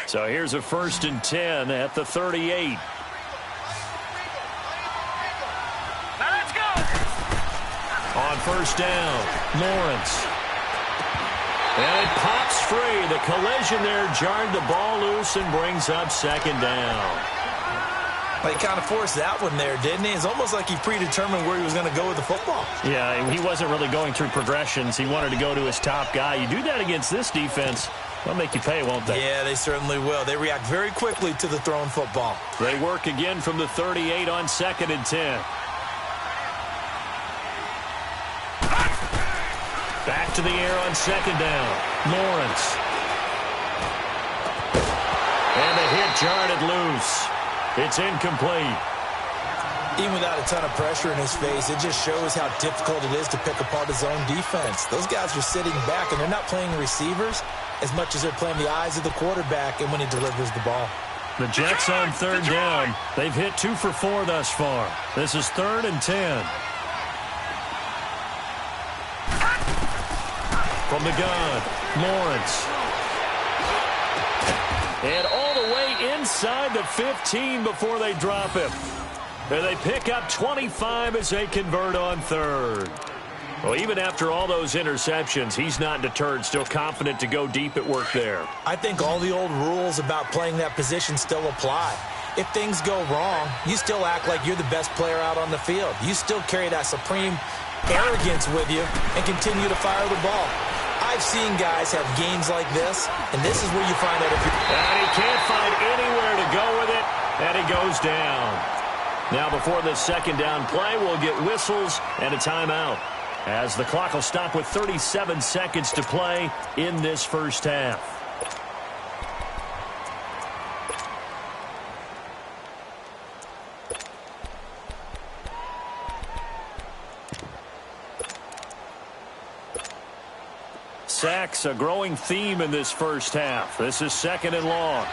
So here's a 1st and 10 at the 38. Now let's go. On 1st down, Lawrence. And it pops free. The collision there jarred the ball loose and brings up 2nd down. Well, he kind of forced that one there, didn't he? It's almost like he predetermined where he was going to go with the football. Yeah, he wasn't really going through progressions. He wanted to go to his top guy. You do that against this defense, they'll make you pay, won't they? Yeah, they certainly will. They react very quickly to the thrown football. They work again from the 38 on 2nd and 10. Back to the air on 2nd down. Lawrence. And the hit jarred it loose. It's incomplete. Even without a ton of pressure in his face, it just shows how difficult it is to pick apart his own defense. Those guys are sitting back, and they're not playing receivers as much as they're playing the eyes of the quarterback and when he delivers the ball. The Jets on 3rd down. They've hit 2 for 4 thus far. This is 3rd and 10. From the gun, Lawrence. And all the way inside the 15 before they drop him. And they pick up 25 as they convert on 3rd. Well, even after all those interceptions, he's not deterred, still confident to go deep at work there. I think all the old rules about playing that position still apply. if things go wrong, you still act like you're the best player out on the field. You still carry that supreme arrogance with you and continue to fire the ball. I've seen guys have games like this, and this is where you find out if you... And he can't find anywhere to go with it, and he goes down. Now, before this second down play, we'll get whistles and a timeout, as the clock will stop with 37 seconds to play in this first half. Sacks, a growing theme in this first half. This is second and long.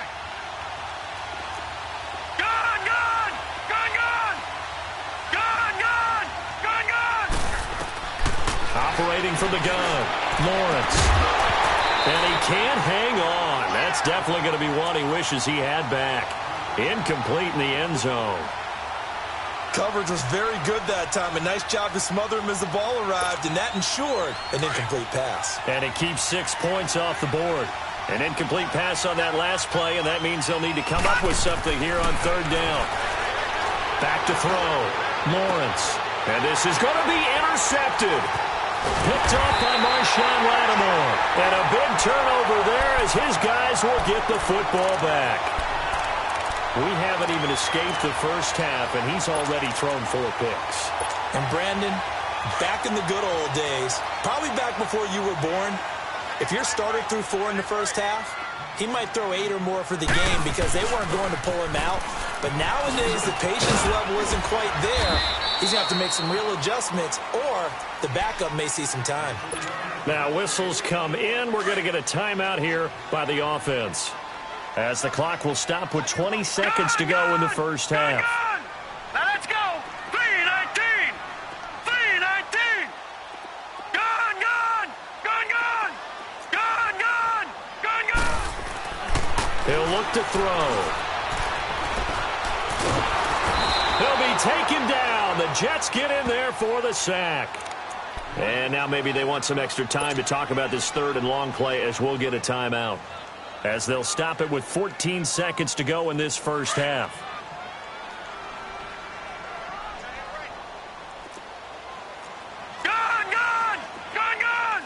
Gone, gone! Gone, gone! Gone, gone! Gone, gone! Operating from the gun, Lawrence. And he can't hang on. That's definitely going to be one he wishes he had back. Incomplete in the end zone. Coverage was very good that time. A nice job to smother him as the ball arrived, and that ensured an incomplete pass. And it keeps 6 points off the board. An incomplete pass on that last play, and that means they'll need to come up with something here on third down. Back to throw. Lawrence. And this is going to be intercepted. Picked off by Marshawn Lattimore. And a big turnover there as his guys will get the football back. We haven't even escaped the first half, and he's already thrown 4 picks. And Brandon, back in the good old days, probably back before you were born, if your starter threw 4 in the first half, he might throw 8 or more for the game because they weren't going to pull him out. But nowadays, the patience level isn't quite there. He's going to have to make some real adjustments, or the backup may see some time. Now, whistles come in. We're going to get a timeout here by the offense, as the clock will stop with 20 seconds to go in the first half. Now let's go. 3:19. 3:19. Gone, gone. Gone, gone. Gone, gone. Gone, gone. He'll look to throw. He'll be taken down. The Jets get in there for the sack. And now maybe they want some extra time to talk about this third and long play, as we'll get a timeout, as they'll stop it with 14 seconds to go in this first half. Gone, gone. Gone, gone.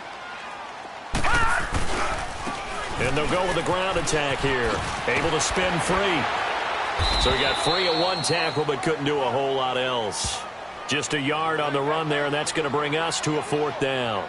And they'll go with a ground attack here. Able to spin free. So he got free of 1 tackle, but couldn't do a whole lot else. Just a yard on the run there, and that's going to bring us to a 4th down.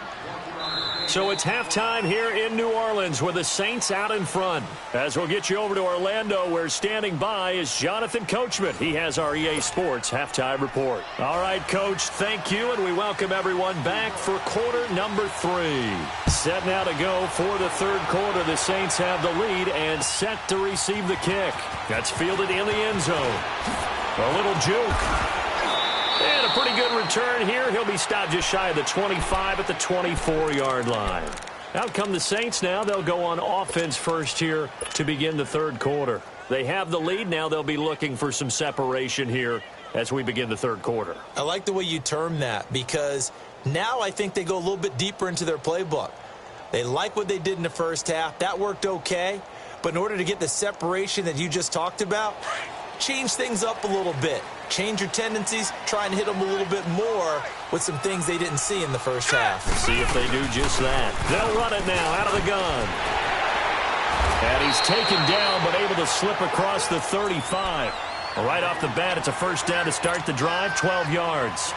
So it's halftime here in New Orleans with the Saints out in front. As we'll get you over to Orlando, where standing by is Jonathan Coachman. He has our EA Sports halftime report. All right, Coach, thank you, and we welcome everyone back for quarter number 3. Set now to go for the third quarter. The Saints have the lead and set to receive the kick. That's fielded in the end zone. A little juke. And a pretty good return here. He'll be stopped just shy of the 25 at the 24-yard line. Out come the Saints now. They'll go on offense first here to begin the third quarter. They have the lead. Now they'll be looking for some separation here as we begin the third quarter. I like the way you term that, because now I think they go a little bit deeper into their playbook. They like what they did in the first half. That worked okay. But in order to get the separation that you just talked about, change things up a little bit. Change your tendencies. Try and hit them a little bit more with some things they didn't see in the first half. See if they do just that. They'll run it now out of the gun. And he's taken down, but able to slip across the 35. Right off the bat, it's a first down to start the drive, 12 yards.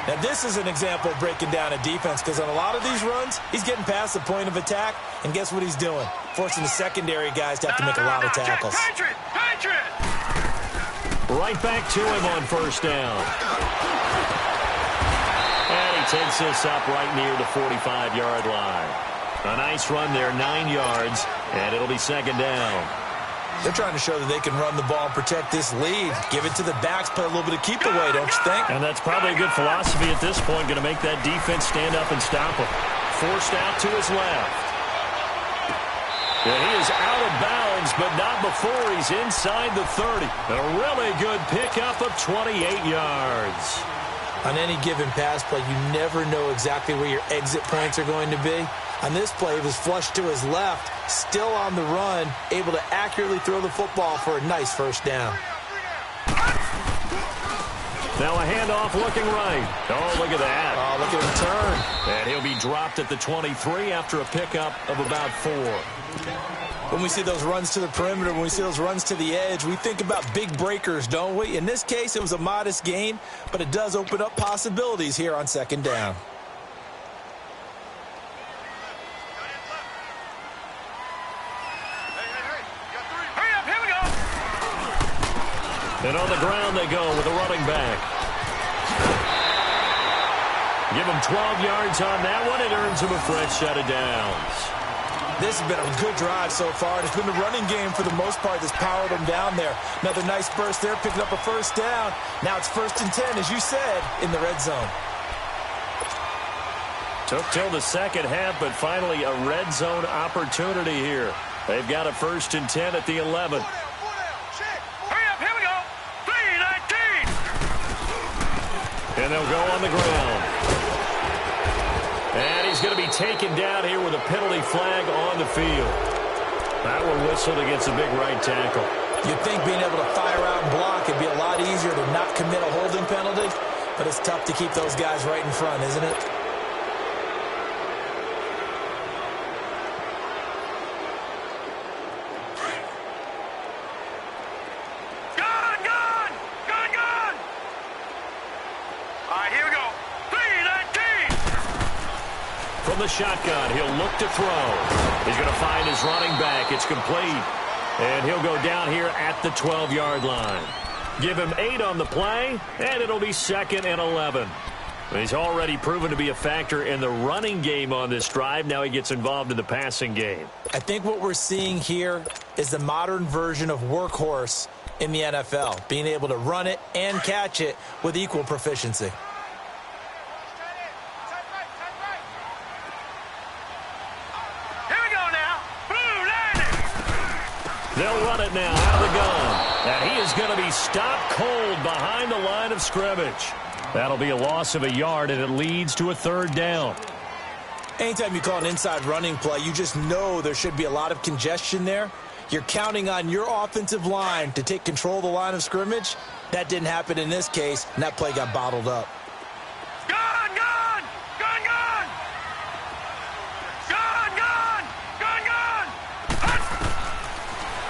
Now, this is an example of breaking down a defense, because on a lot of these runs, he's getting past the point of attack, and guess what he's doing? Forcing the secondary guys to have to make a lot of tackles. Patriot! Patriot! Right back to him on first down. And he takes this up right near the 45-yard line. A nice run there, 9 yards, and it'll be second down. They're trying to show that they can run the ball and protect this lead. Give it to the backs, play a little bit of keep away, don't you think? And that's probably a good philosophy at this point, going to make that defense stand up and stop him. Forced out to his left. And he is out of bounds, but not before he's inside the 30. A really good pickup of 28 yards. On any given pass play, you never know exactly where your exit points are going to be. On this play, he was flushed to his left, still on the run, able to accurately throw the football for a nice first down. Now a handoff looking right. Oh, look at that. Oh, look at him turn. And he'll be dropped at the 23 after a pickup of about 4. When we see those runs to the perimeter, when we see those runs to the edge, we think about big breakers, don't we? In this case, it was a modest gain, but it does open up possibilities here on second down. And on the ground they go with a running back. Give him 12 yards on that one. It earns him a fresh set of downs. This has been a good drive so far. It's been the running game for the most part that's powered them down there. Another nice burst there, picking up a first down. Now it's 1st and 10, as you said, in the red zone. Took till the second half, but finally a red zone opportunity here. They've got a 1st and 10 at the 11. And they'll go on the ground. And he's going to be taken down here with a penalty flag on the field. That one whistled against a big right tackle. You'd think being able to fire out and block would be a lot easier to not commit a holding penalty, but it's tough to keep those guys right in front, isn't it? From the shotgun, he'll look to throw. He's going to find his running back. It's complete. And he'll go down here at the 12-yard line. Give him 8 on the play, and it'll be 2nd and 11. He's already proven to be a factor in the running game on this drive. Now he gets involved in the passing game. I think what we're seeing here is the modern version of workhorse in the NFL, being able to run it and catch it with equal proficiency. They'll run it now out of the gun. And he is going to be stopped cold behind the line of scrimmage. That'll be a loss of a yard, and it leads to a 3rd down. Anytime you call an inside running play, you just know there should be a lot of congestion there. You're counting on your offensive line to take control of the line of scrimmage. That didn't happen in this case, and that play got bottled up.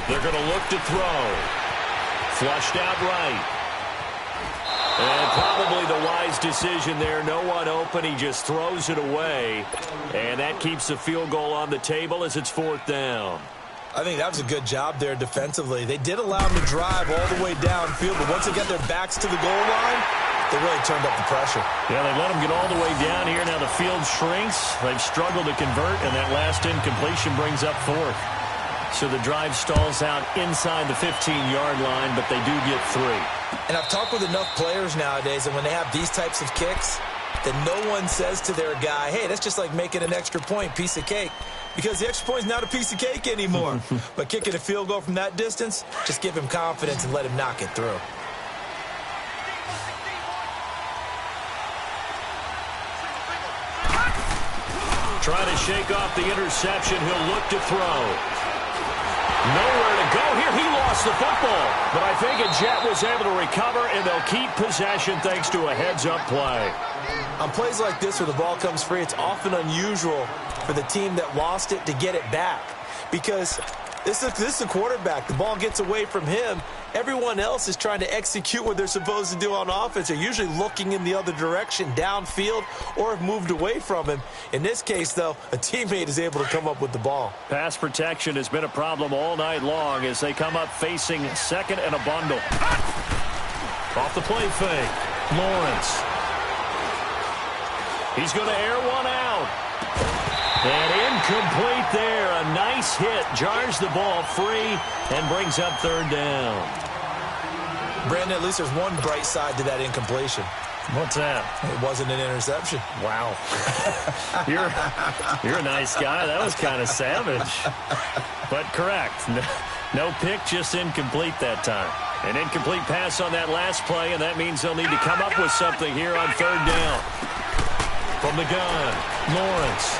They're going to look to throw. Flushed out right. And probably the wise decision there. No one open. He just throws it away. And that keeps the field goal on the table as it's 4th down. I think that was a good job there defensively. They did allow him to drive all the way downfield, but once they got their backs to the goal line, they really turned up the pressure. Yeah, they let him get all the way down here. Now the field shrinks. They've struggled to convert, and that last incompletion brings up 4th. So the drive stalls out inside the 15-yard line, but they do get 3. And I've talked with enough players nowadays, and when they have these types of kicks, that no one says to their guy, hey, that's just like making an extra point, piece of cake. Because the extra point is not a piece of cake anymore. But kicking a field goal from that distance, just give him confidence and let him knock it through. Trying to shake off the interception. He'll look to throw. Nowhere to go here. He lost the football. But I think a Jet was able to recover, and they'll keep possession thanks to a heads-up play. On plays like this where the ball comes free, it's often unusual for the team that lost it to get it back. Because this is the quarterback. The ball gets away from him. Everyone else is trying to execute what they're supposed to do on offense. They're usually looking in the other direction, downfield, or have moved away from him. In this case, though, a teammate is able to come up with the ball. Pass protection has been a problem all night long as they come up facing 2nd and a bundle. Off the play fake. Lawrence. He's going to air one out. And incomplete there. A nice hit. Jars the ball free and brings up 3rd down. Brandon, at least there's one bright side to that incompletion. What's that? It wasn't an interception. Wow. You're a nice guy. That was kind of savage. But correct. No pick, just incomplete that time. An incomplete pass on that last play, and that means they'll need to come up with something here on 3rd down. From the gun, Lawrence.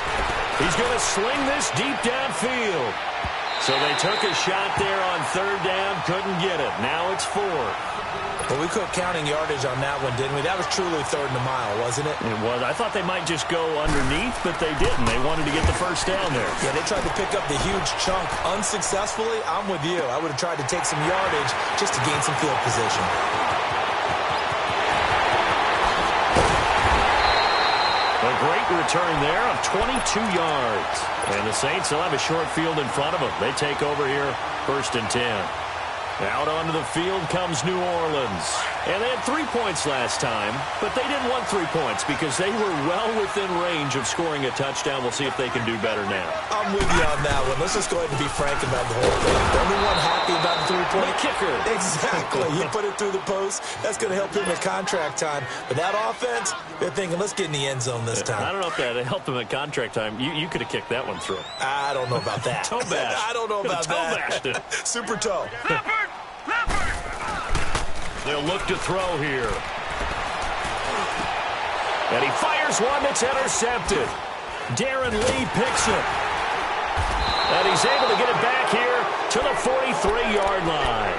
He's going to sling this deep downfield. So they took a shot there on third down, couldn't get it. Now it's 4. Well, we quit counting yardage on that one, didn't we? That was truly third and a mile, wasn't it? It was. I thought they might just go underneath, but they didn't. They wanted to get the first down there. Yeah, they tried to pick up the huge chunk unsuccessfully. I'm with you. I would have tried to take some yardage just to gain some field position. A great return there of 22 yards. And the Saints will have a short field in front of them. They take over here, 1st and 10. Out onto the field comes New Orleans. And they had 3 points last time, but they didn't want 3 points because they were well within range of scoring a touchdown. We'll see if they can do better now. I'm with you on that one. Let's just go ahead and be frank about the whole thing. The only one happy about the 3-point kicker. Exactly. You put it through the post. That's going to help him at contract time. But that offense, they're thinking, let's get in the end zone this time. I don't know if that helped him at contract time. You could have kicked that one through. I don't know about that. Toe bash. I don't know about toe bashed it. Super toe. They'll look to throw here. And he fires one that's intercepted. Darren Lee picks it. And he's able to get it back here to the 43-yard line.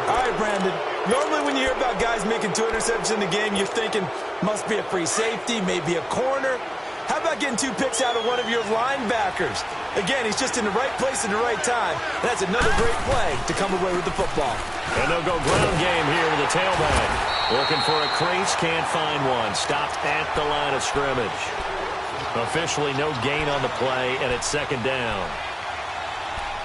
All right, Brandon. Normally when you hear about guys making 2 interceptions in the game, you're thinking must be a free safety, maybe a corner. How about getting 2 picks out of one of your linebackers? Again, he's just in the right place at the right time. And that's another great play to come away with the football. And they'll go ground game here with the tailback. Looking for a crease, can't find one. Stopped at the line of scrimmage. Officially no gain on the play, and it's 2nd down.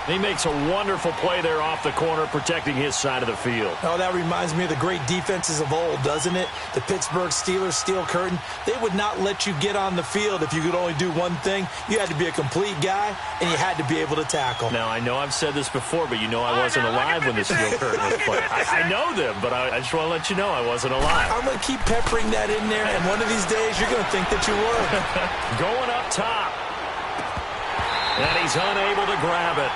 He makes a wonderful play there off the corner, protecting his side of the field. Oh, that reminds me of the great defenses of old, doesn't it? The Pittsburgh Steelers, Steel Curtain, they would not let you get on the field if you could only do one thing. You had to be a complete guy, and you had to be able to tackle. Now, I know I've said this before, but you know I wasn't alive when the Steel Curtain was played. I know them, but I just want to let you know I wasn't alive. I'm going to keep peppering that in there, and one of these days you're going to think that you were. Going up top. And he's unable to grab it.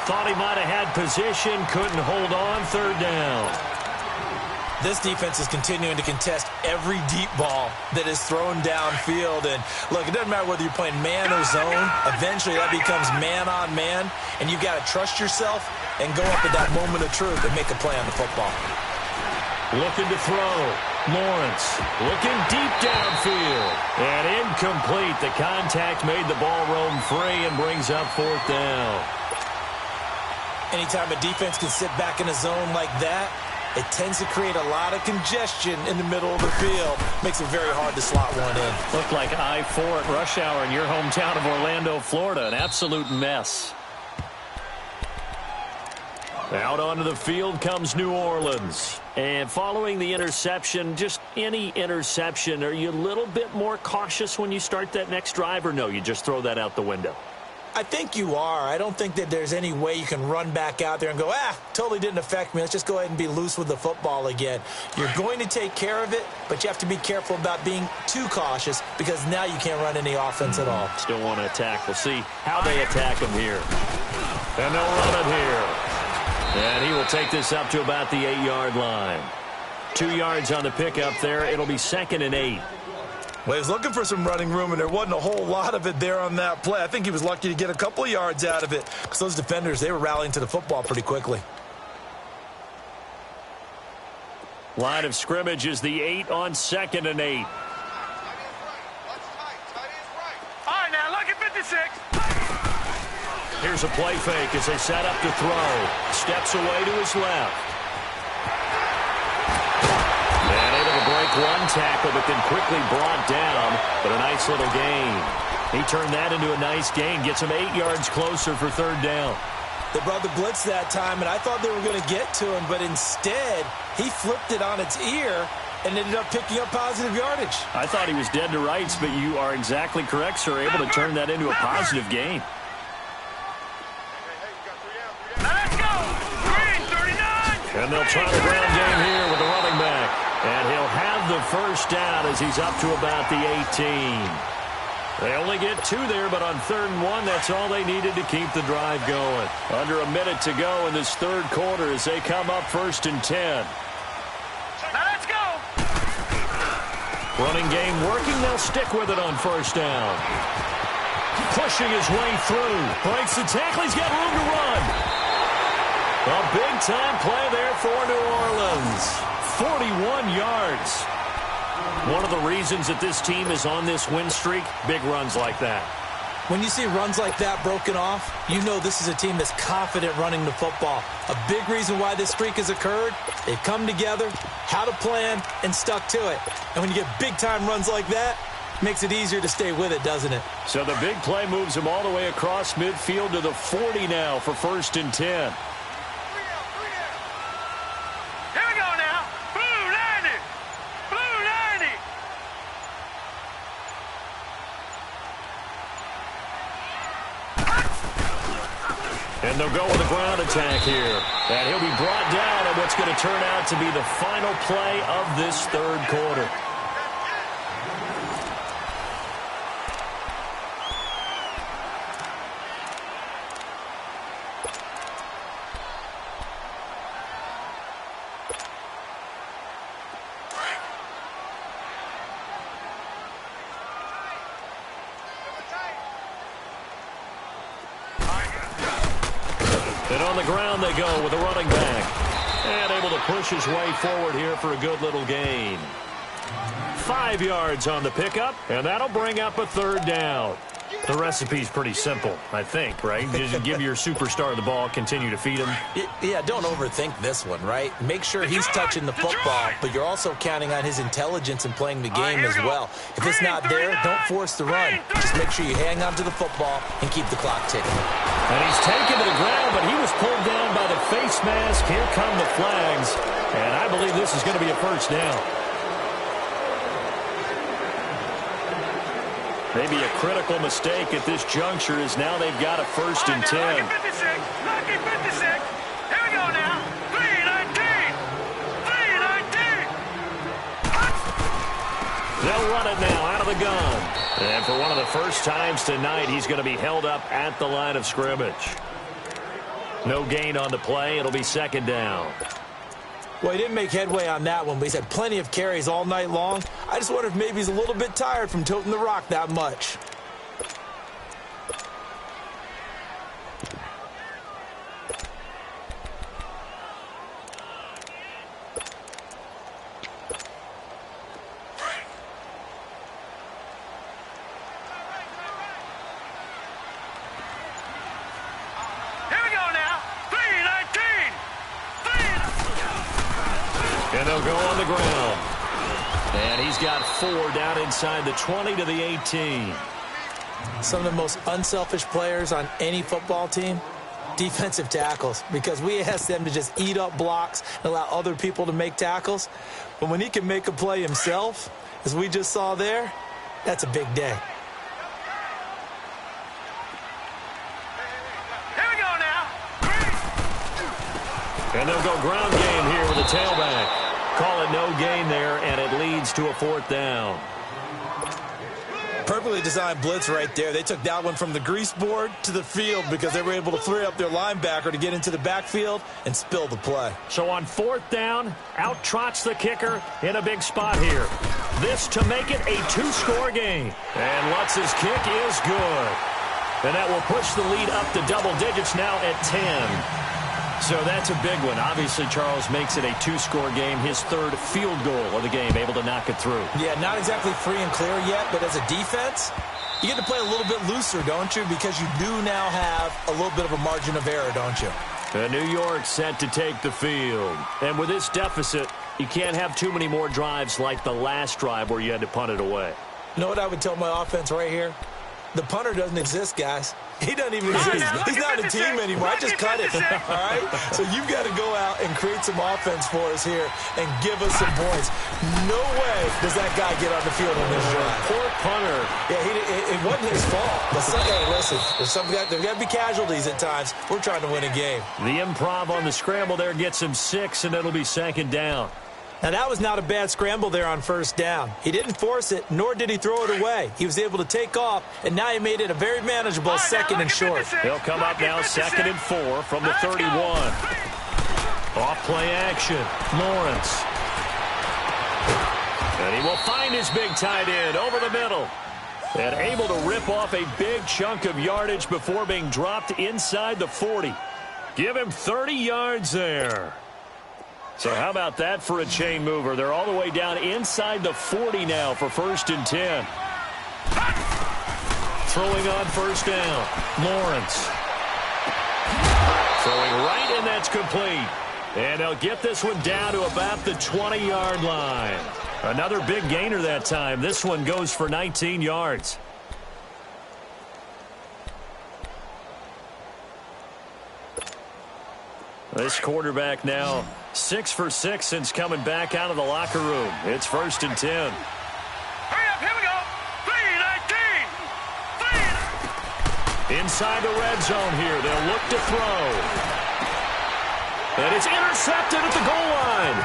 Thought he might have had position, couldn't hold on, 3rd down. This defense is continuing to contest every deep ball that is thrown downfield. And, look, it doesn't matter whether you're playing man or zone. Eventually that becomes man-on-man, and you've got to trust yourself and go up at that moment of truth and make a play on the football. Looking to throw. Lawrence looking deep downfield. And incomplete. The contact made the ball roam free and brings up 4th down. Anytime a defense can sit back in a zone like that, it tends to create a lot of congestion in the middle of the field. Makes it very hard to slot one in. Looked like I-4 at rush hour in your hometown of Orlando, Florida. An absolute mess. Out onto the field comes New Orleans. And following the interception, just any interception, are you a little bit more cautious when you start that next drive, or no, you just throw that out the window? I think you are. I don't think that there's any way you can run back out there and go, totally didn't affect me. Let's just go ahead and be loose with the football again. You're going to take care of it, but you have to be careful about being too cautious because now you can't run any offense at all. Still want to attack. We'll see how they attack him here. And they'll run it here. And he will take this up to about the 8-yard line. 2 yards on the pickup there. It'll be 2nd and 8. Well, he was looking for some running room, and there wasn't a whole lot of it there on that play. I think he was lucky to get a couple of yards out of it because those defenders, they were rallying to the football pretty quickly. Line of scrimmage is the 8 on 2nd and 8. All right, now look at 56. Here's a play fake as they set up to throw. Steps away to his left. And able to break one tackle, but then quickly brought down. But a nice little gain. He turned that into a nice gain. Gets him 8 yards closer for 3rd down. They brought the blitz that time, and I thought they were going to get to him, but instead he flipped it on its ear and ended up picking up positive yardage. I thought he was dead to rights, but you are exactly correct, sir. Able to turn that into a positive gain. Let's go! Green 39! And they'll try the ground game here with the running back. And he'll have the first down as he's up to about the 18. They only get 2 there, but on 3rd and 1, that's all they needed to keep the drive going. Under a minute to go in this 3rd quarter as they come up 1st and 10. Now let's go! Running game working. They'll stick with it on first down. Pushing his way through. Breaks the tackle. He's got room to run. A big-time play there for New Orleans. 41 yards. One of the reasons that this team is on this win streak, big runs like that. When you see runs like that broken off, you know this is a team that's confident running the football. A big reason why this streak has occurred, they've come together, had a plan, and stuck to it. And when you get big-time runs like that, it makes it easier to stay with it, doesn't it? So the big play moves him all the way across midfield to the 40 now for 1st and 10. And they'll go with a ground attack here. And he'll be brought down on what's going to turn out to be the final play of this third quarter. And on the ground they go with a running back. And able to push his way forward here for a good little gain. 5 yards on the pickup, and that'll bring up a 3rd down. The recipe's pretty simple, I think, right? Just give your superstar the ball, continue to feed him. Yeah, don't overthink this one, right? Make sure he's touching the football, but you're also counting on his intelligence in playing the game as well. If it's not there, don't force the run. Just make sure you hang on to the football and keep the clock ticking. And he's taken to the ground, but he was pulled down by the face mask. Here come the flags, and I believe this is going to be a 1st down. Maybe a critical mistake at this juncture is now they've got a 1st and 10. Lucky 56. Here we go now. 3-19. 3-19. They'll run it now out of the gun. And for one of the first times tonight, he's going to be held up at the line of scrimmage. No gain on the play. It'll be 2nd down. Well, he didn't make headway on that one, but he's had plenty of carries all night long. I just wonder if maybe he's a little bit tired from toting the rock that much. And they'll go on the ground. And he's got 4 down inside the 20 to the 18. Some of the most unselfish players on any football team, defensive tackles, because we ask them to just eat up blocks and allow other people to make tackles. But when he can make a play himself, as we just saw there, that's a big day. Here we go now. And they'll go ground game here with a tailback. Call it no gain there, and it leads to a 4th down. Perfectly designed blitz right there. They took that one from the grease board to the field because they were able to free up their linebacker to get into the backfield and spill the play. So on 4th down, out trots the kicker in a big spot here. This to make it a 2-score game. And Lutz's kick is good. And that will push the lead up to double digits now at 10. So that's a big one. Obviously, Charles makes it a 2-score game. His 3rd field goal of the game, able to knock it through. Yeah, not exactly free and clear yet, but as a defense, you get to play a little bit looser, don't you? Because you do now have a little bit of a margin of error, don't you? New York set to take the field. And with this deficit, you can't have too many more drives like the last drive where you had to punt it away. You know what I would tell my offense right here? The punter doesn't exist, guys. He doesn't even exist. He's not a team anymore. I just cut it, all right? So you've got to go out and create some offense for us here and give us some points. No way does that guy get on the field on this drive. Poor punter. Yeah, it wasn't his fault. But hey, listen, there's got to be casualties at times. We're trying to win a game. The improv on the scramble there gets him 6, and it'll be 2nd down. Now, that was not a bad scramble there on 1st down. He didn't force it, nor did he throw it away. He was able to take off, and now he made it a very manageable 2nd and short. He'll come up now 2nd and 4 from the 31. Off play action. Lawrence. And he will find his big tight end over the middle. And able to rip off a big chunk of yardage before being dropped inside the 40. Give him 30 yards there. So how about that for a chain mover? They're all the way down inside the 40 now for 1st and 10. Throwing on 1st down. Lawrence. Throwing right, and that's complete. And they'll get this one down to about the 20-yard line. Another big gainer that time. This one goes for 19 yards. This quarterback now 6 for 6 since coming back out of the locker room. It's 1st and 10. Hurry up, here we go. 3-19. Inside the red zone here. They'll look to throw. And it's intercepted at the goal line.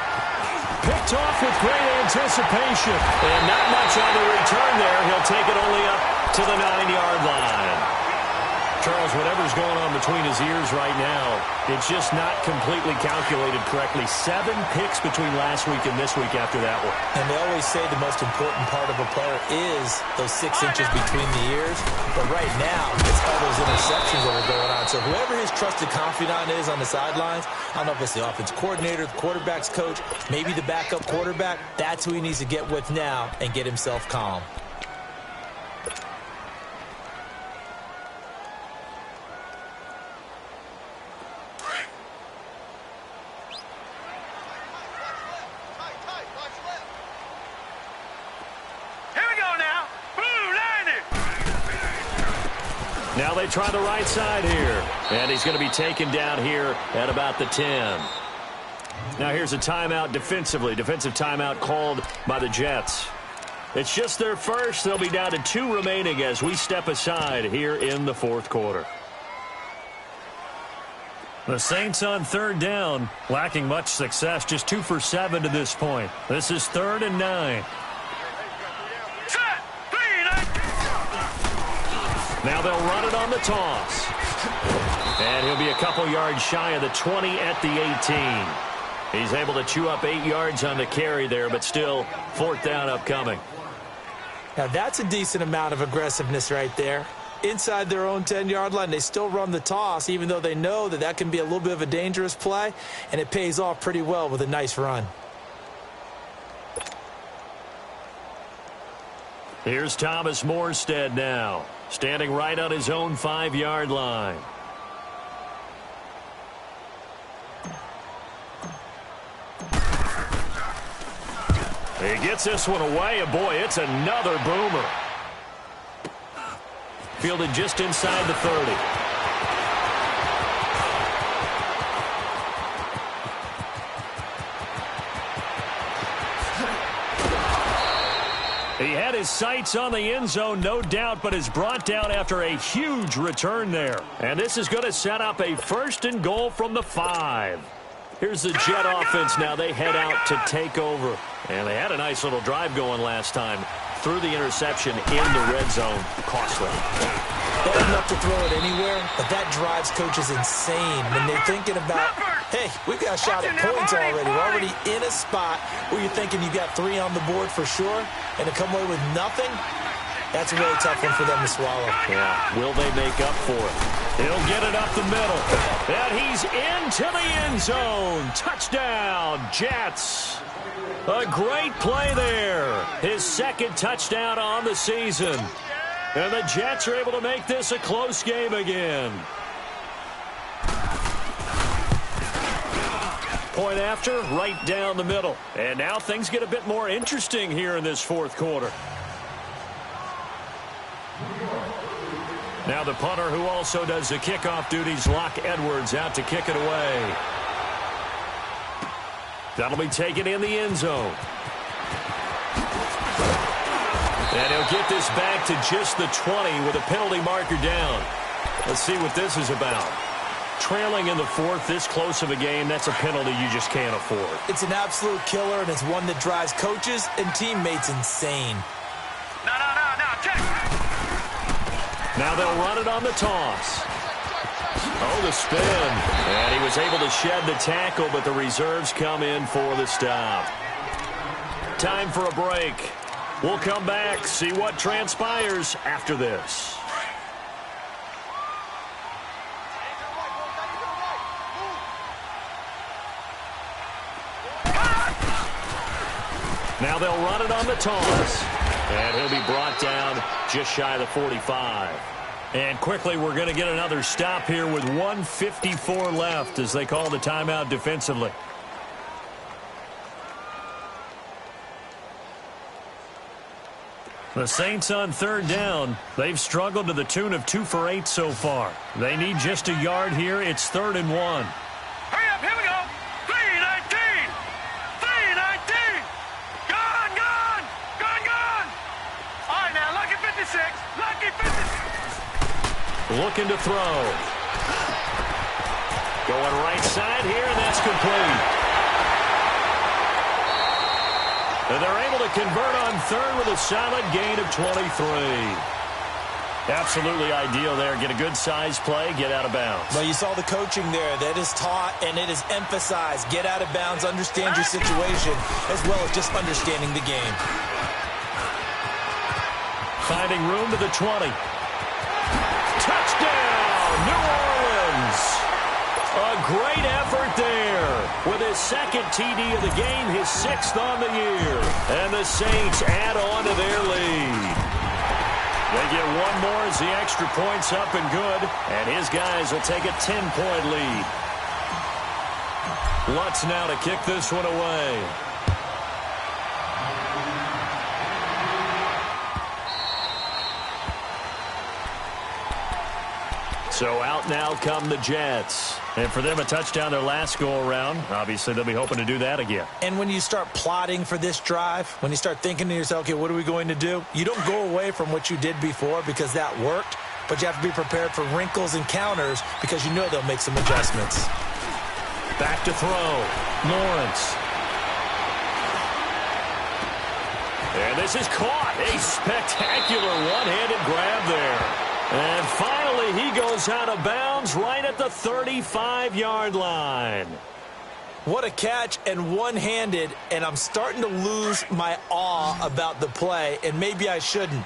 Picked off with great anticipation. And not much on the return there. He'll take it only up to the 9-yard line. Charles, whatever's going on between his ears right now, it's just not completely calculated correctly. 7 picks between last week and this week after that one. And they always say the most important part of a player is those 6 inches between the ears. But right now, it's all those interceptions that are going on. So whoever his trusted confidant is on the sidelines, I don't know if it's the offense coordinator, the quarterback's coach, maybe the backup quarterback, that's who he needs to get with now and get himself calm. Now they try the right side here. And he's going to be taken down here at about the 10. Now here's a timeout defensively. Defensive timeout called by the Jets. It's just their first. They'll be down to 2 remaining as we step aside here in the 4th quarter. The Saints on 3rd down, lacking much success. Just 2 for 7 to this point. This is 3rd and 9. Now they'll run it on the toss. And he'll be a couple yards shy of the 20 at the 18. He's able to chew up 8 yards on the carry there, but still 4th down upcoming. Now that's a decent amount of aggressiveness right there. Inside their own 10-yard line, they still run the toss, even though they know that that can be a little bit of a dangerous play, and it pays off pretty well with a nice run. Here's Thomas Morstead now, standing right on his own 5-yard line. He gets this one away, and boy, it's another boomer. Fielded just inside the 30. He had his sights on the end zone, no doubt, but is brought down after a huge return there. And this is going to set up a 1st and goal from the 5. Here's the Jet offense now. They head out to take over. And they had a nice little drive going last time. Threw the interception in the red zone. Costly. They have enough to throw it anywhere, but that drives coaches insane when they're thinking about, hey, we've got a shot at points already. We're already in a spot where you're thinking you got 3 on the board for sure, and to come away with nothing, that's a really tough one for them to swallow. Yeah, will they make up for it? He'll get it up the middle, and he's into the end zone. Touchdown, Jets. A great play there. His 2nd touchdown on the season. And the Jets are able to make this a close game again. Point after, right down the middle. And now things get a bit more interesting here in this 4th quarter. Now the punter who also does the kickoff duties, Locke Edwards, out to kick it away. That'll be taken in the end zone. And he'll get this back to just the 20 with a penalty marker down. Let's see what this is about. Trailing in the 4th, this close of a game, that's a penalty you just can't afford. It's an absolute killer, and it's one that drives coaches and teammates insane. No, check. Now they'll run it on the toss. Oh, the spin. And he was able to shed the tackle, but the reserves come in for the stop. Time for a break. We'll come back, see what transpires after this. Now they'll run it on the toss. And he'll be brought down just shy of the 45. And quickly, we're going to get another stop here with 1:54 left as they call the timeout defensively. The Saints on third down. They've struggled to the tune of 2 for 8 so far. They need just a yard here. It's 3rd and 1. Hurry up, here we go. 3:19. 3:19. Gone. All right, now, lucky 56. Lucky 56. Looking to throw. Going right side here, and that's complete. And they're able to convert on third with a solid gain of 23. Absolutely ideal there. Get a good size play, get out of bounds. Well, you saw the coaching there. That is taught and it is emphasized. Get out of bounds, understand your situation, as well as just understanding the game. Finding room to the 20. Touchdown, New Orleans. A great effort there with his second TD of the game, his 6th on the year. And the Saints add on to their lead. They get one more as the extra point's up and good, and his guys will take a 10-point lead. Lutz now to kick this one away. So out now come the Jets. And for them, a touchdown their last go-around. Obviously, they'll be hoping to do that again. And when you start plotting for this drive, when you start thinking to yourself, okay, what are we going to do? You don't go away from what you did before because that worked, but you have to be prepared for wrinkles and counters because you know they'll make some adjustments. Back to throw. Lawrence. And this is caught. A spectacular one-handed grab there. And finally, he goes out of bounds right at the 35-yard line. What a catch and one-handed, and I'm starting to lose my awe about the play, and maybe I shouldn't.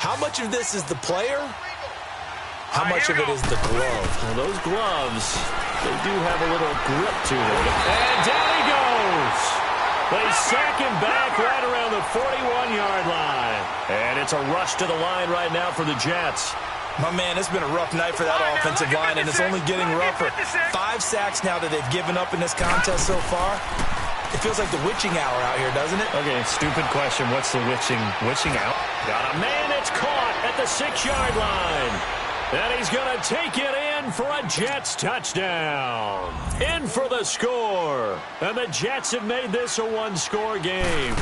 How much of this is the player? How much of it is the glove? Well, those gloves, they do have a little grip to them. And down he goes. They sack him back right around the 41-yard line. And it's a rush to the line right now for the Jets. My man, it's been a rough night for that offensive line, and it's only getting rougher. 5 sacks now that they've given up in this contest so far. It feels like the witching hour out here, doesn't it? Okay, stupid question. What's the witching out? Got a man. It's caught at the 6-yard line. And he's going to take it in for a Jets touchdown. In for the score. And the Jets have made this a one-score game.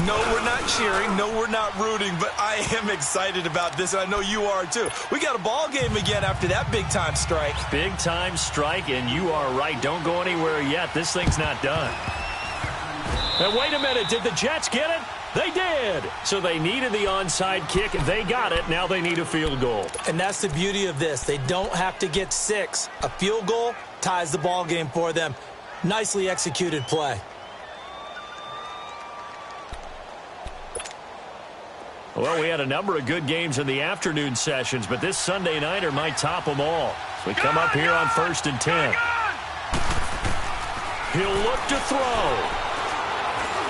No, we're not cheering. No, we're not rooting. But I am excited about this, and I know you are too. We got a ball game again after that big-time strike. Big-time strike, and you are right. Don't go anywhere yet. This thing's not done. And wait a minute. Did the Jets get it? They did. So they needed the onside kick. They got it. Now they need a field goal. And that's the beauty of this. They don't have to get 6. A field goal ties the ball game for them. Nicely executed play. Well, we had a number of good games in the afternoon sessions, but this Sunday nighter might top them all. So we come up here on 1st and 10. He'll look to throw.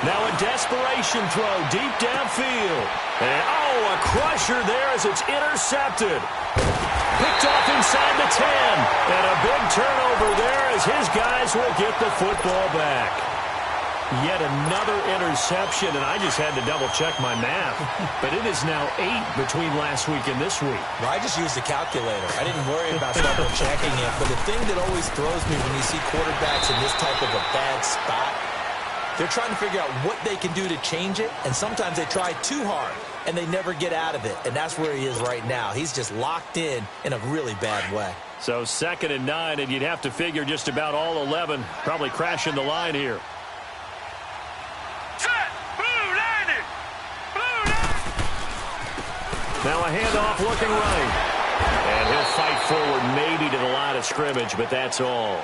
Now a desperation throw deep downfield. And, a crusher there as it's intercepted. Picked off inside the 10. And a big turnover there as his guys will get the football back. Yet another interception, and I just had to double-check my math. But it is now 8 between last week and this week. Well, I just used a calculator. I didn't worry about double-checking it. But the thing that always throws me when you see quarterbacks in this type of a bad spot, they're trying to figure out what they can do to change it, and sometimes they try too hard, and they never get out of it. And that's where he is right now. He's just locked in a really bad way. So 2nd and 9, and you'd have to figure just about all 11 probably crashing the line here. Now a handoff looking right. And he'll fight forward maybe to the line of scrimmage, but that's all.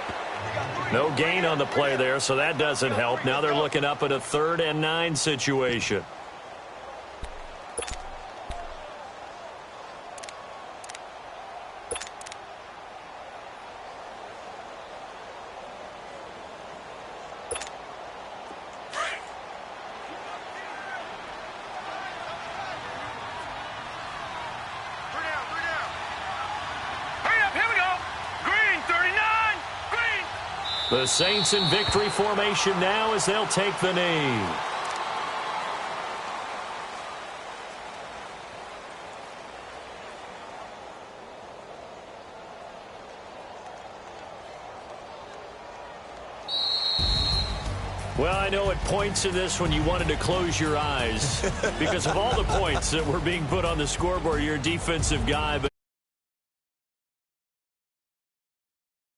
No gain on the play there, so that doesn't help. Now they're looking up at a 3rd and 9 situation. The Saints in victory formation now as they'll take the knee. Well, I know at points in this when you wanted to close your eyes because of all the points that were being put on the scoreboard, you're a defensive guy, but